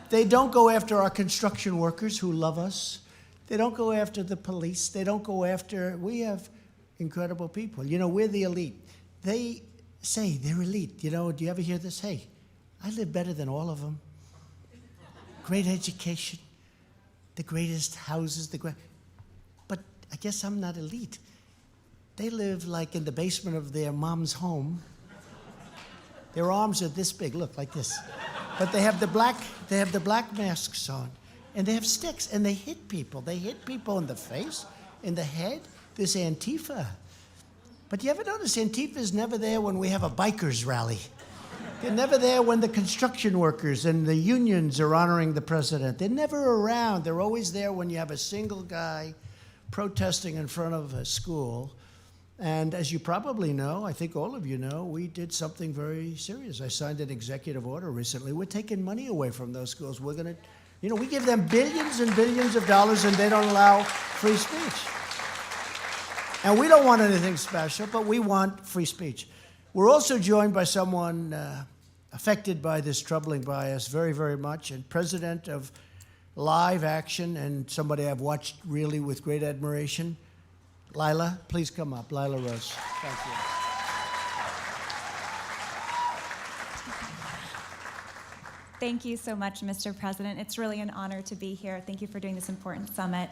Speaker 1: They don't go after our construction workers who love us. They don't go after the police. They don't go after, we have incredible people. You know, we're the elite. They say they're elite. You know, do you ever hear this? Hey, I live better than all of them. Great education, the greatest houses, but I guess I'm not elite. They live like in the basement of their mom's home. Their arms are this big, look, like this. But they have the black masks on, and they have sticks, and they hit people. They hit people in the face, in the head. This Antifa. But you ever notice Antifa is never there when we have a bikers rally? They're never there when the construction workers and the unions are honoring the president. They're never around. They're always there when you have a single guy protesting in front of a school. And as you probably know, I think all of you know, we did something very serious. I signed an executive order recently. We're taking money away from those schools. We're going to, you know, we give them billions and billions of dollars, and they don't allow free speech. And we don't want anything special, but we want free speech. We're also joined by someone affected by this troubling bias very, very much, and president of Live Action, and somebody I've watched really with great admiration. Lila, please come up. Lila Rose. Thank you.
Speaker 5: Thank you so much, Mr. President. It's really an honor to be here. Thank you for doing this important summit.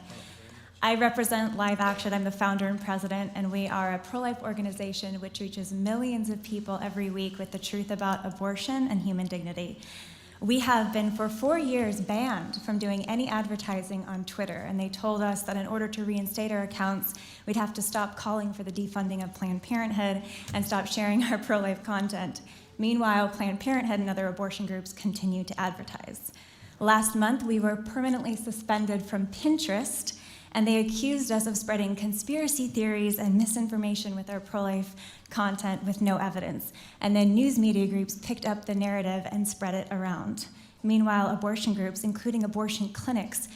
Speaker 5: I represent Live Action. I'm the founder and president, and we are a pro-life organization which reaches millions of people every week with the truth about abortion and human dignity. We have been for 4 years banned from doing any advertising on Twitter, and they told us that in order to reinstate our accounts, we'd have to stop calling for the defunding of Planned Parenthood and stop sharing our pro-life content. Meanwhile, Planned Parenthood and other abortion groups continue to advertise. Last month, we were permanently suspended from Pinterest, and they accused us of spreading conspiracy theories and misinformation with our pro-life content with no evidence. And then news media groups picked up the narrative and spread it around. Meanwhile, abortion groups, including abortion clinics,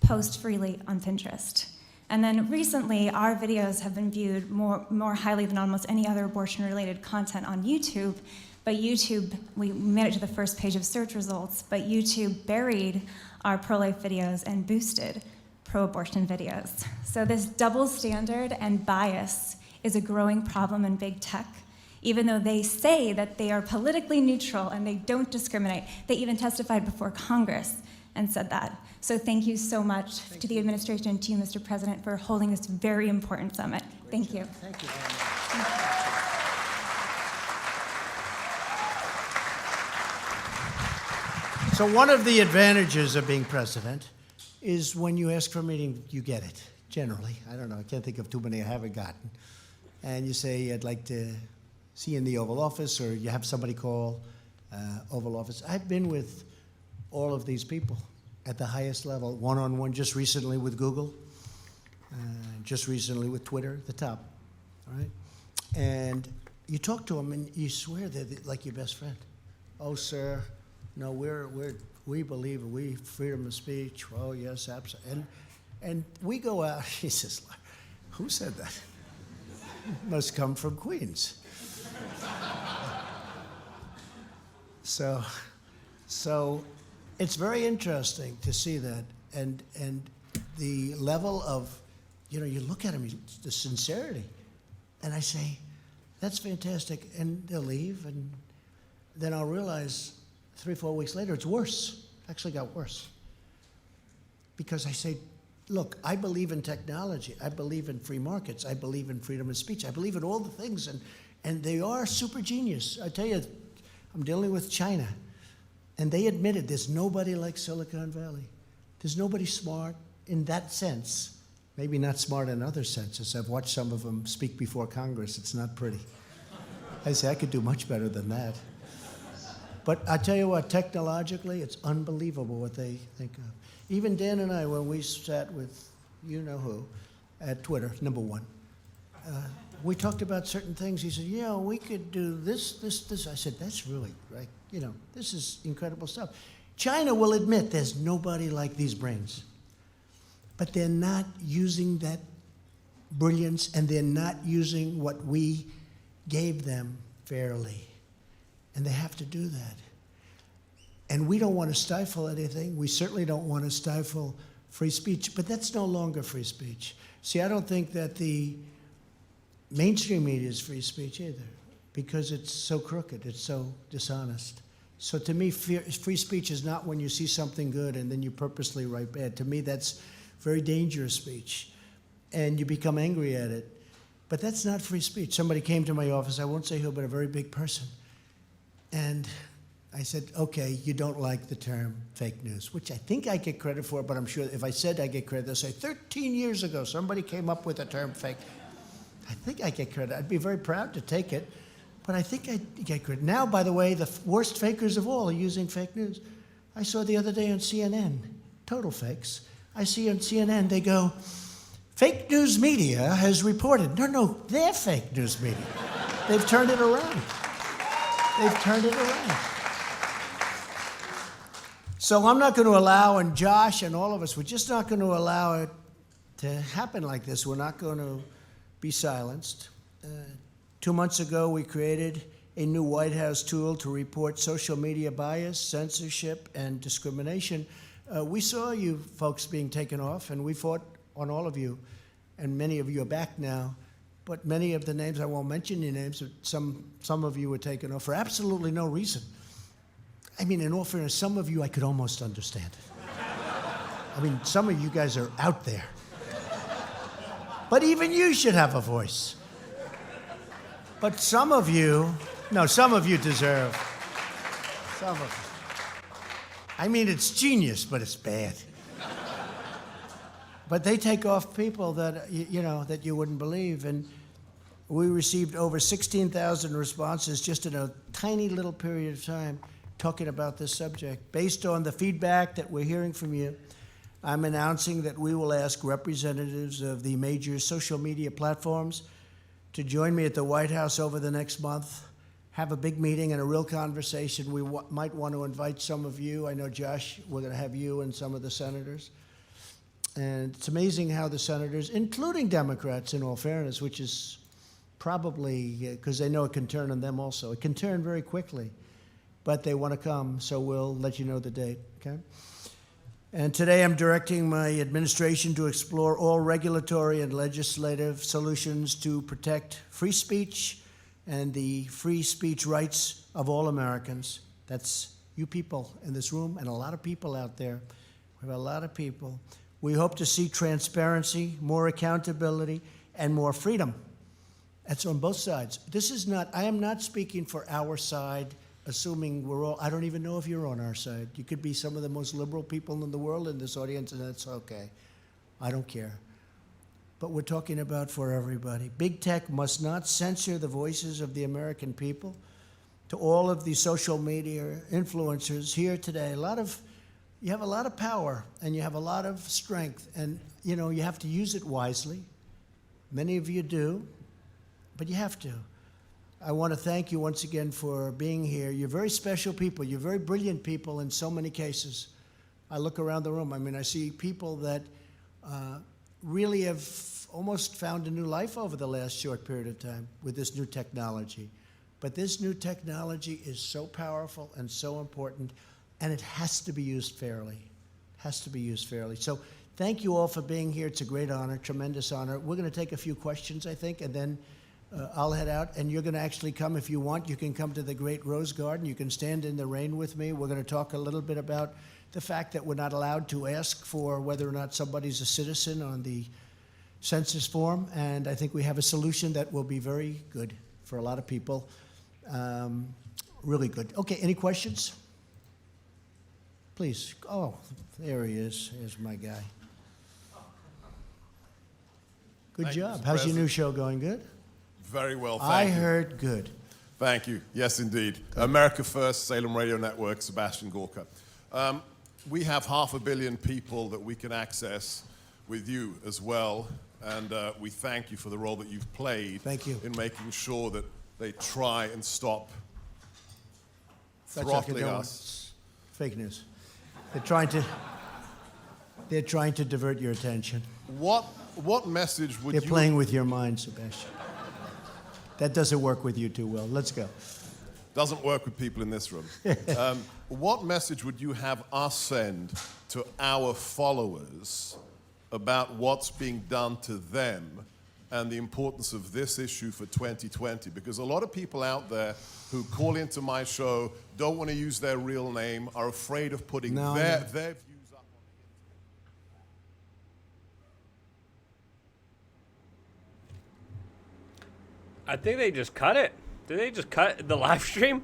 Speaker 5: post freely on Pinterest. And then recently, our videos have been viewed more highly than almost any other abortion-related content on YouTube. But YouTube, we made it to the first page of search results, but YouTube buried our pro-life videos and boosted pro-abortion videos. So this double standard and bias is a growing problem in big tech. Even though they say that they are politically neutral and they don't discriminate, they even testified before Congress and said that. So thank you so much to the administration and to you, Mr. President, for holding this very important summit. Thank you.
Speaker 1: Thank you. So one of the advantages of being president is when you ask for a meeting, you get it, generally. I don't know, I can't think of too many I haven't gotten. And you say, I'd like to see you in the Oval Office, or you have somebody call Oval Office. I've been with all of these people at the highest level, one-on-one, just recently with Google, just recently with Twitter, the top, all right? And you talk to them and you swear they're like your best friend. Oh, sir, no, we believe in freedom of speech. Oh, yes, absolutely. And we go out, he says, who said that? Must come from Queens. So it's very interesting to see that, and the level of, you look at them, the sincerity, and I say, that's fantastic, and they'll leave, and then I'll realize 3 or 4 weeks later, it's worse. It actually got worse. Because I say, look, I believe in technology. I believe in free markets. I believe in freedom of speech. I believe in all the things, and they are super genius. I tell you, I'm dealing with China, and they admitted there's nobody like Silicon Valley. There's nobody smart in that sense. Maybe not smart in other senses. I've watched some of them speak before Congress. It's not pretty. I say, I could do much better than that. But I tell you what, technologically, it's unbelievable what they think of. Even Dan and I, when we sat with you-know-who at Twitter, number one, we talked about certain things. He said, we could do this. I said, that's really, right, this is incredible stuff. China will admit there's nobody like these brains. But they're not using that brilliance, and they're not using what we gave them fairly. And they have to do that. And we don't want to stifle anything. We certainly don't want to stifle free speech, but that's no longer free speech. See, I don't think that the mainstream media is free speech either, because it's so crooked, it's so dishonest. So to me, free speech is not when you see something good and then you purposely write bad. To me, that's very dangerous speech, and you become angry at it. But that's not free speech. Somebody came to my office, I won't say who, but a very big person. And I said, okay, you don't like the term fake news, which I think I get credit for, but I'm sure if I said I get credit, they'll say 13 years ago somebody came up with the term fake. I think I get credit. I'd be very proud to take it, but I think I get credit. Now, by the way, the worst fakers of all are using fake news. I saw the other day on CNN, total fakes. I see on CNN, they go, fake news media has reported. No, they're fake news media. They've turned it around. They've turned it around. So I'm not going to allow, and Josh and all of us, we're just not going to allow it to happen like this. We're not going to be silenced. 2 months ago, we created a new White House tool to report social media bias, censorship, and discrimination. We saw you folks being taken off, and we fought on all of you, and many of you are back now. But many of the names, I won't mention your names, but some of you were taken off for absolutely no reason. I mean, in all fairness, some of you I could almost understand. I mean, some of you guys are out there. But even you should have a voice. But some of you deserve. Some of you. I mean, it's genius, but it's bad. But they take off people that, that you wouldn't believe. And we received over 16,000 responses just in a tiny little period of time talking about this subject. Based on the feedback that we're hearing from you, I'm announcing that we will ask representatives of the major social media platforms to join me at the White House over the next month, have a big meeting and a real conversation. We might want to invite some of you. I know, Josh, we're going to have you and some of the senators. And it's amazing how the senators, including Democrats in all fairness, which is probably because they know it can turn on them also. It can turn very quickly, but they want to come, so we'll let you know the date, okay? And today I'm directing my administration to explore all regulatory and legislative solutions to protect free speech and the free speech rights of all Americans. That's you people in this room and a lot of people out there. We have a lot of people. We hope to see transparency, more accountability, and more freedom. That's on both sides. I am not speaking for our side, assuming we're all, I don't even know if you're on our side. You could be some of the most liberal people in the world in this audience, and that's okay. I don't care. But we're talking about for everybody. Big tech must not censor the voices of the American people. To all of the social media influencers here today, you have a lot of power and you have a lot of strength, and you have to use it wisely. Many of you do, but you have to. I want to thank you once again for being here. You're very special people. You're very brilliant people in so many cases. I look around the room. I mean, I see people that really have almost found a new life over the last short period of time with this new technology. But this new technology is so powerful and so important, and it has to be used fairly. It has to be used fairly. So thank you all for being here. It's a great honor, tremendous honor. We're going to take a few questions, I think, and then I'll head out, and you're going to actually come if you want. You can come to the Great Rose Garden. You can stand in the rain with me. We're going to talk a little bit about the fact that we're not allowed to ask for whether or not somebody's a citizen on the census form, and I think we have a solution that will be very good for a lot of people. Really good. Okay, any questions? Please. Oh, there he is. There's my guy. Good
Speaker 6: Thank you,
Speaker 1: job.
Speaker 6: Mr.
Speaker 1: How's your new
Speaker 6: President.
Speaker 1: show going? Good?
Speaker 6: Very well,
Speaker 1: I
Speaker 6: thank you.
Speaker 1: heard good.
Speaker 6: Thank you. Yes, indeed. America First, Salem Radio Network, Sebastian Gorka. We have 500 million people that we can access with you as well, and we thank you for the role that you've played
Speaker 1: Thank you.
Speaker 6: in making sure that they try and stop
Speaker 1: That's
Speaker 6: throttling
Speaker 1: okay, don't-
Speaker 6: us.
Speaker 1: Fake news. They're trying to divert your attention.
Speaker 6: What message would
Speaker 1: They're
Speaker 6: you...
Speaker 1: playing with your mind, Sebastian. That doesn't work with you too well. Let's go.
Speaker 6: Doesn't work with people in this room. What message would you have us send to our followers about what's being done to them and the importance of this issue for 2020? Because a lot of people out there who call into my show don't want to use their real name, are afraid of putting
Speaker 1: No,
Speaker 6: their
Speaker 1: no.
Speaker 6: views up.
Speaker 7: I think they just cut it. Did they just cut the live stream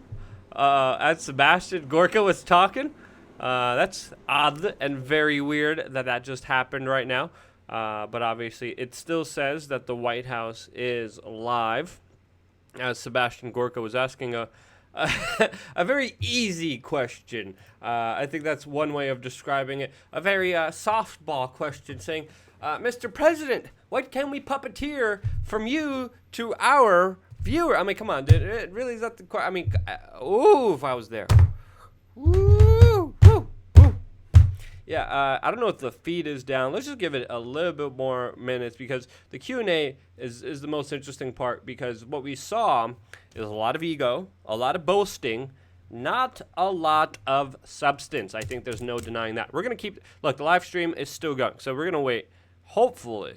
Speaker 7: as Sebastian Gorka was talking? That's odd and very weird that that just happened right now. But obviously, it still says that the White House is live, as Sebastian Gorka was asking a very easy question. I think that's one way of describing it. A very softball question saying, Mr. President, what can we puppeteer from you to our viewer? I mean, come on, it really is that the question? I mean, ooh, if I was there. Woo, woo, woo. Yeah, I don't know if the feed is down. Let's just give it a little bit more minutes because the Q&A is the most interesting part because what we saw is a lot of ego, a lot of boasting, not a lot of substance. I think there's no denying that. We're going to keep, look, the live stream is still going, so we're going to wait. Hopefully,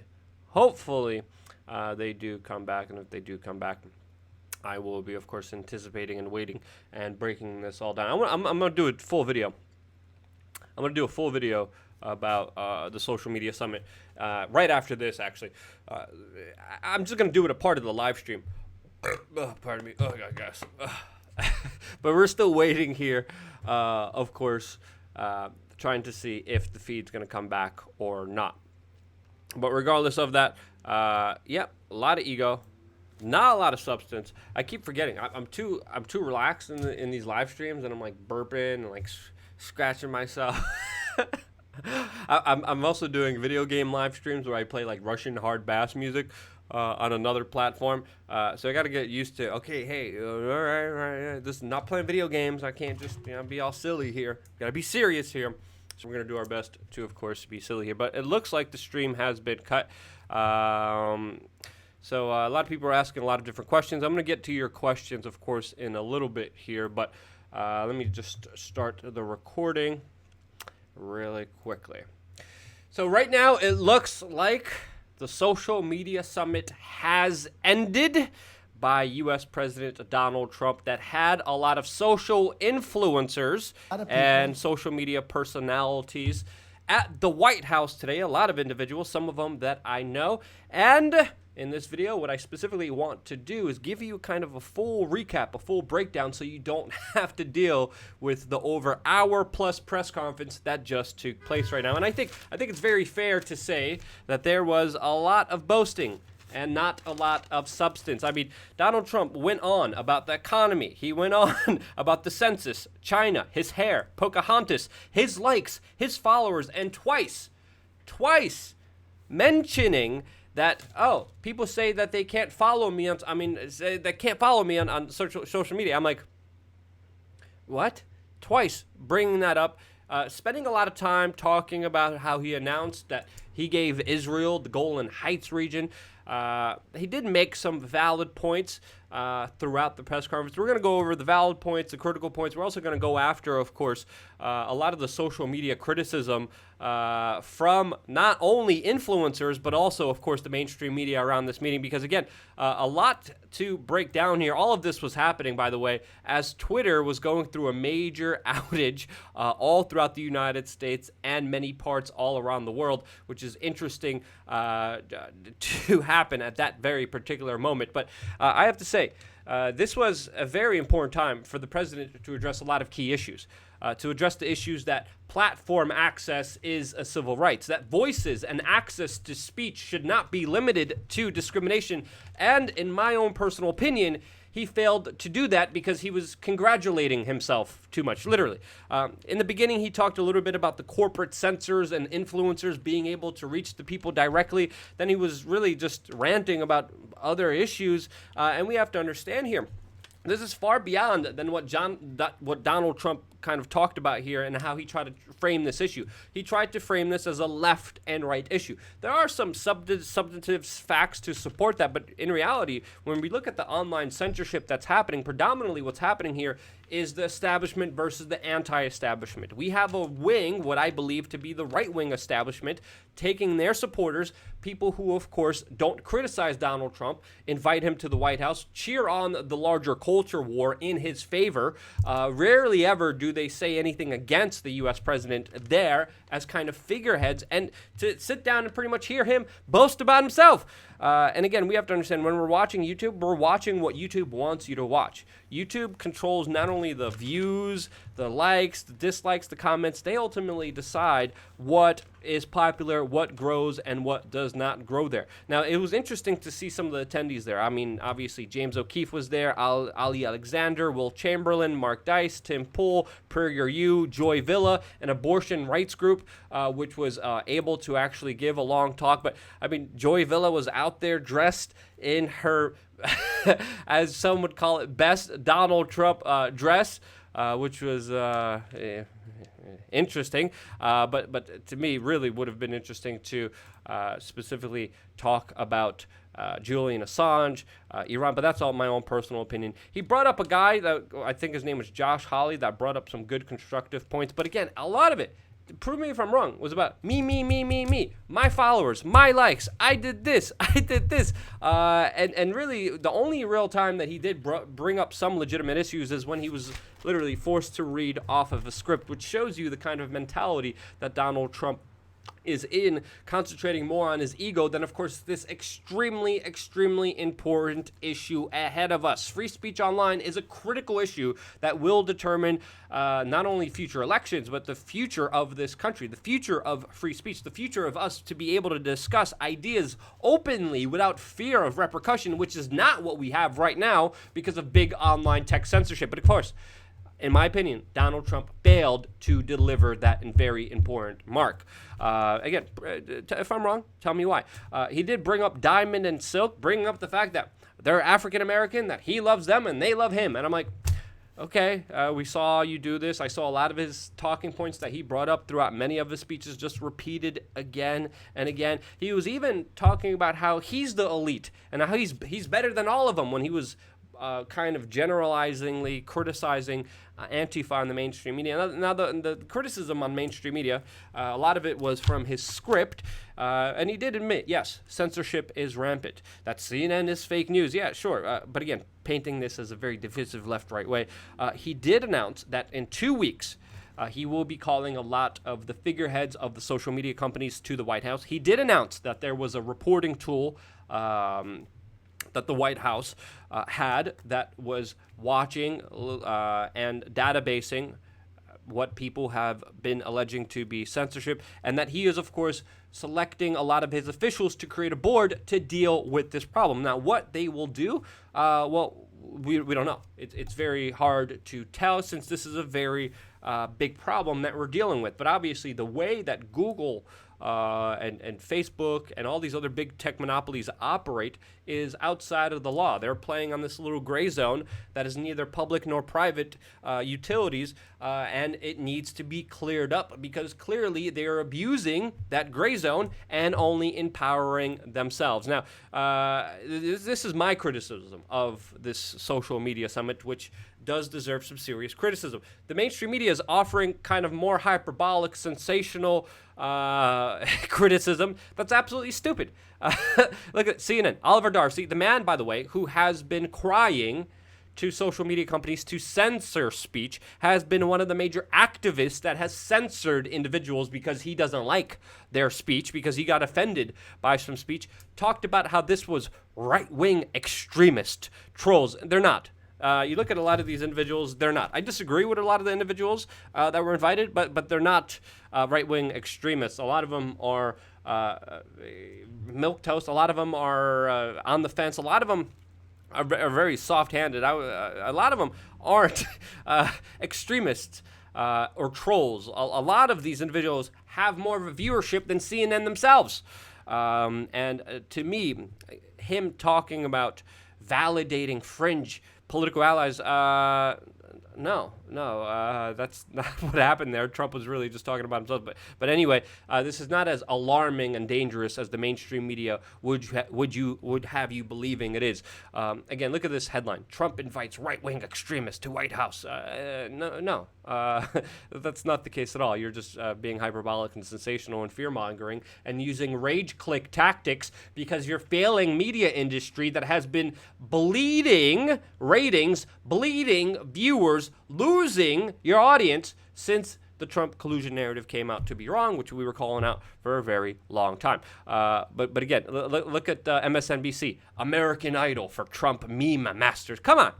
Speaker 7: they do come back, and if they do come back, I will be, of course, anticipating and waiting and breaking this all down. I'm going to do a full video. I'm going to do a full video about the social media summit right after this, actually. I'm just going to do it a part of the live stream. Oh, pardon me. Oh, God, guys. But we're still waiting here, of course, trying to see if the feed's going to come back or not. But regardless of that, yep, a lot of ego, not a lot of substance. I keep forgetting. I'm too relaxed in these live streams, and I'm like burping and like scratching myself. I'm also doing video game live streams where I play like Russian hard bass music on another platform. So I got to get used to. Okay, hey, all right. This is not playing video games. I can't just be all silly here. Got to be serious here. So we're going to do our best to, of course, be silly here. But it looks like the stream has been cut. So a lot of people are asking a lot of different questions. I'm going to get to your questions, of course, in a little bit here. But let me just start the recording really quickly. So right now, it looks like the social media summit has ended by U.S. President Donald Trump that had a lot of social influencers and social media personalities at the White House today. A lot of individuals, some of them that I know. And in this video, what I specifically want to do is give you kind of a full recap, a full breakdown, so you don't have to deal with the over hour-plus press conference that just took place right now. And I think it's very fair to say that there was a lot of boasting and not a lot of substance. I mean, Donald Trump went on about the economy. He went on about the census, China, his hair, Pocahontas, his likes, his followers, and twice mentioning that, people say that they can't follow me on, they can't follow me on social media. I'm like, what? Twice bringing that up. Spending a lot of time talking about how he announced that he gave Israel the Golan Heights region. He did make some valid points throughout the press conference. We're going to go over the valid points, the critical points. We're also going to go after, of course, a lot of the social media criticism from not only influencers, but also, of course, the mainstream media around this meeting. Because, again, a lot to break down here. All of this was happening, by the way, as Twitter was going through a major outage all throughout the United States and many parts all around the world, which is interesting to happen at that very particular moment. But I have to say, this was a very important time for the president to address a lot of key issues, to address the issues that platform access is a civil rights, that voices and access to speech should not be limited to discrimination. And in my own personal opinion, he failed to do that because he was congratulating himself too much, literally. In the beginning, he talked a little bit about the corporate censors and influencers being able to reach the people directly. Then he was really just ranting about other issues. And we have to understand here, this is far beyond than what Donald Trump kind of talked about here and how he tried to frame this issue. He tried to frame this as a left and right issue. There are some substantive facts to support that, but in reality, when we look at the online censorship that's happening, predominantly what's happening here is the establishment versus the anti-establishment. We have a wing, what I believe to be the right-wing establishment, taking their supporters, people who, of course, don't criticize Donald Trump, invite him to the White House, cheer on the larger culture war in his favor. Rarely ever do they say anything against the U.S. president there as kind of figureheads, and to sit down and pretty much hear him boast about himself. And again, we have to understand when we're watching YouTube, we're watching what YouTube wants you to watch. YouTube controls not only the views, the likes, the dislikes, the comments. They ultimately decide what is popular, what grows, and what does not grow there. Now, it was interesting to see some of the attendees there. I mean, obviously, James O'Keefe was there, Ali Alexander, Will Chamberlain, Mark Dice, Tim Pool, PragerU, Joy Villa, an abortion rights group, which was able to actually give a long talk. But, I mean, Joy Villa was out there dressed in her, as some would call it, best Donald Trump dress, which was interesting, but to me really would have been interesting to specifically talk about Julian Assange, Iran, but that's all my own personal opinion. He brought up a guy that I think his name was Josh Hawley that brought up some good constructive points, but again, a lot of it, prove me if I'm wrong, was about me, my followers, my likes, I did this, and really the only real time that he did bring up some legitimate issues is when he was literally forced to read off of a script, which shows you the kind of mentality that Donald Trump is in, concentrating more on his ego than, of course, this extremely important issue ahead of us. Free speech online is a critical issue that will determine not only future elections, but the future of this country, the future of free speech, the future of us to be able to discuss ideas openly without fear of repercussion, which is not what we have right now because of big online tech censorship. But of course, in my opinion, Donald Trump failed to deliver that very important mark. Again, if I'm wrong, tell me why. He did bring up Diamond and Silk, bringing up the fact that they're African American, that he loves them and they love him. And I'm like, okay, we saw you do this. I saw a lot of his talking points that he brought up throughout many of his speeches, just repeated again and again. He was even talking about how he's the elite and how he's better than all of them when he was kind of generalizingly criticizing Antifa on the mainstream media. Now the criticism on mainstream media, a lot of it was from his script, and he did admit, yes, censorship is rampant. That CNN is fake news. Yeah, sure. But again, painting this as a very divisive left-right way. He did announce that in 2 weeks, he will be calling a lot of the figureheads of the social media companies to the White House. He did announce that there was a reporting tool that the White House had that was watching and databasing what people have been alleging to be censorship, and that he is, of course, selecting a lot of his officials to create a board to deal with this problem. Now, what they will do, well, we don't know. It's very hard to tell since this is a very big problem that we're dealing with. But obviously, the way that Google and Facebook and all these other big tech monopolies operate is outside of the law. They're playing on this little gray zone that is neither public nor private utilities, and it needs to be cleared up because clearly they are abusing that gray zone and only empowering themselves. Now, this is my criticism of this social media summit, which does deserve some serious criticism. The mainstream media is offering kind of more hyperbolic, sensational criticism that's absolutely stupid. Look at CNN, Oliver Darcy, the man, by the way, who has been crying to social media companies to censor speech, has been one of the major activists that has censored individuals because he doesn't like their speech, because he got offended by some speech, talked about how this was right-wing extremist trolls. They're not. You look at a lot of these individuals, they're not. I disagree with a lot of the individuals that were invited, but they're not right-wing extremists. A lot of them are milquetoast. A lot of them are on the fence. A lot of them are very soft-handed. A lot of them aren't extremists or trolls. A lot of these individuals have more of a viewership than CNN themselves. And to me, him talking about validating fringe political allies, no, that's not what happened there. Trump was really just talking about himself. But anyway, this is not as alarming and dangerous as the mainstream media would have you believing it is. Again, look at this headline: Trump invites right-wing extremists to White House. No, that's not the case at all. You're just being hyperbolic and sensational and fear-mongering and using rage-click tactics because you're failing media industry that has been bleeding ratings, bleeding viewers, losing your audience since the Trump collusion narrative came out to be wrong, which we were calling out for a very long time. But again, look at MSNBC, American Idol for Trump meme masters. Come on.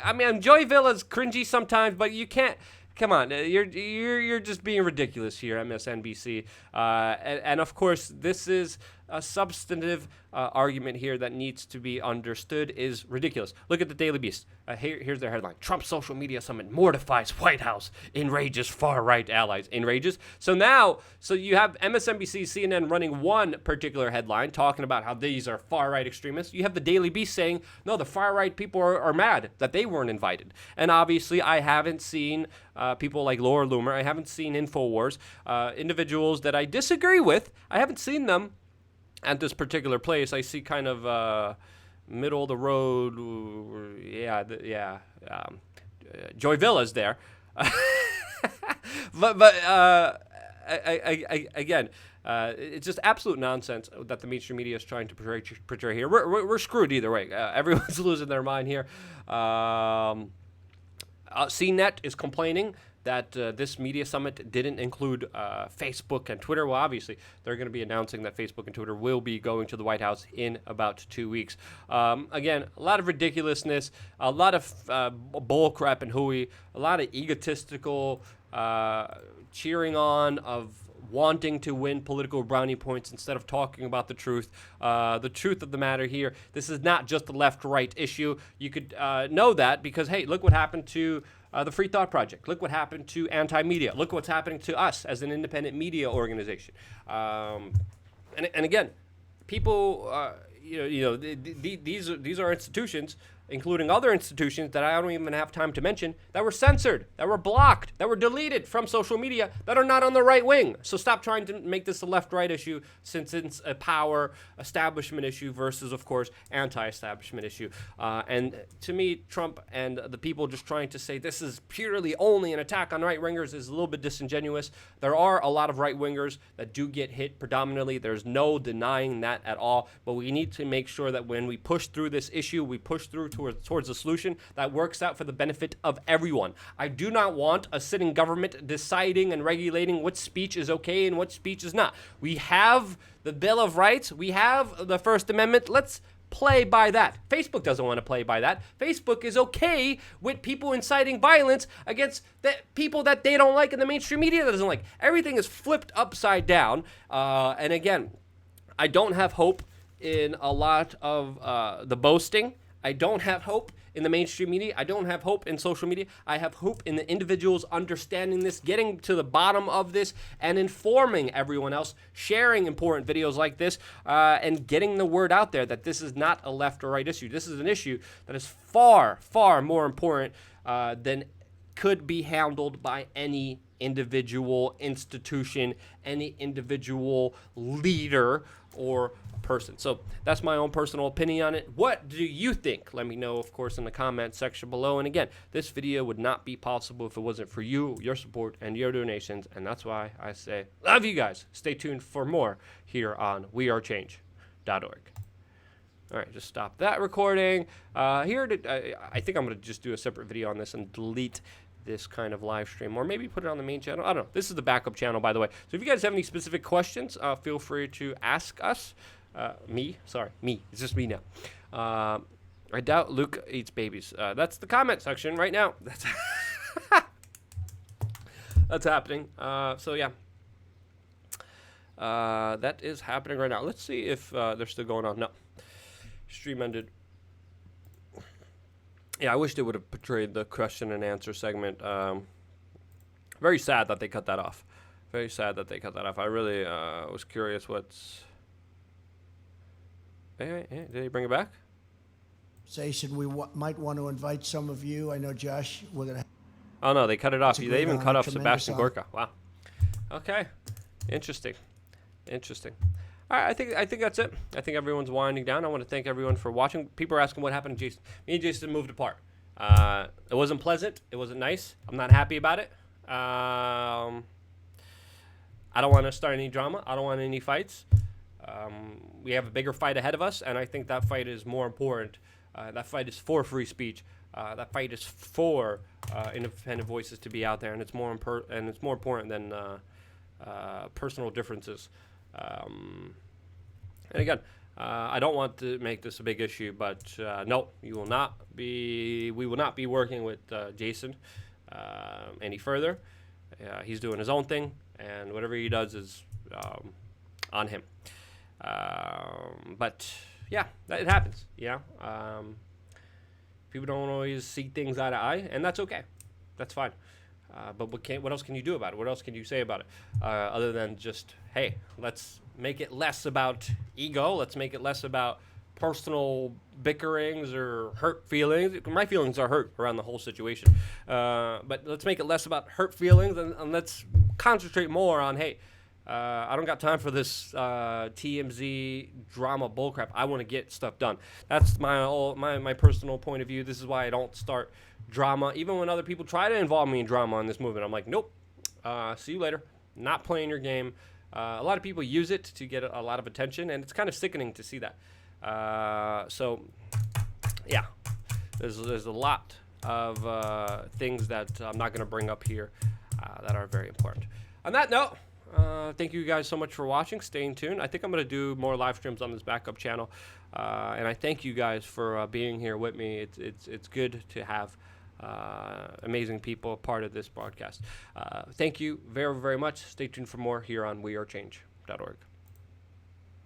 Speaker 7: I mean, Joy Villa's cringy sometimes, but you can't. Come on, you're just being ridiculous here, MSNBC. And of course, this is a substantive argument here that needs to be understood is ridiculous. Look at the Daily Beast. Here's their headline: Trump social media summit mortifies White House, enrages far-right allies. Enrages? So you have MSNBC, CNN running one particular headline talking about how these are far-right extremists. You have the Daily Beast saying, no, the far-right people are mad that they weren't invited. And obviously, I haven't seen people like Laura Loomer. I haven't seen InfoWars. Individuals that I disagree with, I haven't seen them at this particular place. I see kind of middle of the road. Joy Villa's there. Again, it's just absolute nonsense that the mainstream media is trying to portray here. We're screwed either way. Everyone's losing their mind here. CNET is complaining that this media summit didn't include Facebook and Twitter. Well, obviously, they're going to be announcing that Facebook and Twitter will be going to the White House in about 2 weeks. Again, a lot of ridiculousness, a lot of bull crap and hooey, a lot of egotistical cheering on of wanting to win political brownie points instead of talking about the truth. The truth of the matter here, this is not just a left-right issue. You could know that because, hey, look what happened to the Free Thought Project. Look what happened to anti-media. Look what's happening to us as an independent media organization. And again, people, these are institutions, including other institutions that I don't even have time to mention, that were censored, that were blocked, that were deleted from social media, that are not on the right wing. So stop trying to make this a left-right issue, since it's a power establishment issue versus, of course, anti-establishment issue. And to me, Trump and the people just trying to say this is purely only an attack on right-wingers is a little bit disingenuous. There are a lot of right-wingers that do get hit predominantly. There's no denying that at all. But we need to make sure that when we push through this issue, we push through towards a solution that works out for the benefit of everyone. I do not want a sitting government deciding and regulating what speech is okay and what speech is not. We have the Bill of Rights. We have the First Amendment. Let's play by that. Facebook doesn't want to play by that. Facebook is okay with people inciting violence against the people that they don't like and the mainstream media doesn't like. Everything is flipped upside down. And again, I don't have hope in a lot of the boasting. I don't have hope in the mainstream media. I don't have hope in social media. I have hope in the individuals understanding this, getting to the bottom of this, and informing everyone else, sharing important videos like this, and getting the word out there that this is not a left or right issue. This is an issue that is far, far more important than could be handled by any individual institution, any individual leader or person. So that's my own personal opinion on it. What do you think? Let me know, of course, in the comment section below. And again, this video would not be possible if it wasn't for you, your support, and your donations. And that's why I say, love you guys. Stay tuned for more here on wearechange.org. All right, just stop that recording. I think I'm going to just do a separate video on this and delete this kind of live stream, or maybe put it on the main channel. I don't know. This is the backup channel, by the way. So if you guys have any specific questions, feel free to ask us. Me. It's just me now. I doubt Luke eats babies. That's the comment section right now. That's that's happening. So yeah. That is happening right now. Let's see if they're still going on. No. Stream ended. Yeah, I wish they would have portrayed the question and answer segment. Very sad that they cut that off. Very sad that they cut that off. I really was curious what's... Hey, did they bring it back?
Speaker 1: We might want to invite some of you. I know, Josh, we're going to...
Speaker 7: Oh, no, they cut it off.
Speaker 1: It's a
Speaker 7: They
Speaker 1: great
Speaker 7: even
Speaker 1: honor,
Speaker 7: cut off
Speaker 1: tremendous
Speaker 7: Sebastian
Speaker 1: honor.
Speaker 7: Gorka. Wow. Okay. Interesting. All right, I think that's it. I think everyone's winding down. I want to thank everyone for watching. People are asking what happened to Jason. Me and Jason moved apart. It wasn't pleasant. It wasn't nice. I'm not happy about it. I don't want to start any drama. I don't want any fights. We have a bigger fight ahead of us, and I think that fight is more important. That fight is for free speech. That fight is for independent voices to be out there, and it's more important than personal differences. And again, I don't want to make this a big issue, but no, we will not be working with Jason any further. He's doing his own thing, and whatever he does is on him. But yeah, it happens. People don't always see things eye to eye, and that's okay. That's fine. But what else can you do about it? What else can you say about it? Other than just, hey, let's make it less about ego. Let's make it less about personal bickerings or hurt feelings. My feelings are hurt around the whole situation. But let's make it less about hurt feelings, and let's concentrate more on, hey, I don't got time for this TMZ drama bullcrap. I want to get stuff done. That's my personal point of view. This is why I don't start drama. Even when other people try to involve me in drama in this movement, I'm like, nope. See you later. Not playing your game. A lot of people use it to get a lot of attention, and it's kind of sickening to see that. So, yeah, there's a lot of things that I'm not going to bring up here that are very important. On that note, thank you guys so much for watching. Staying tuned. I think I'm going to do more live streams on this backup channel, and I thank you guys for being here with me. It's good to have amazing people part of this broadcast. Thank you very, very much. Stay tuned for more here on wearechange.org.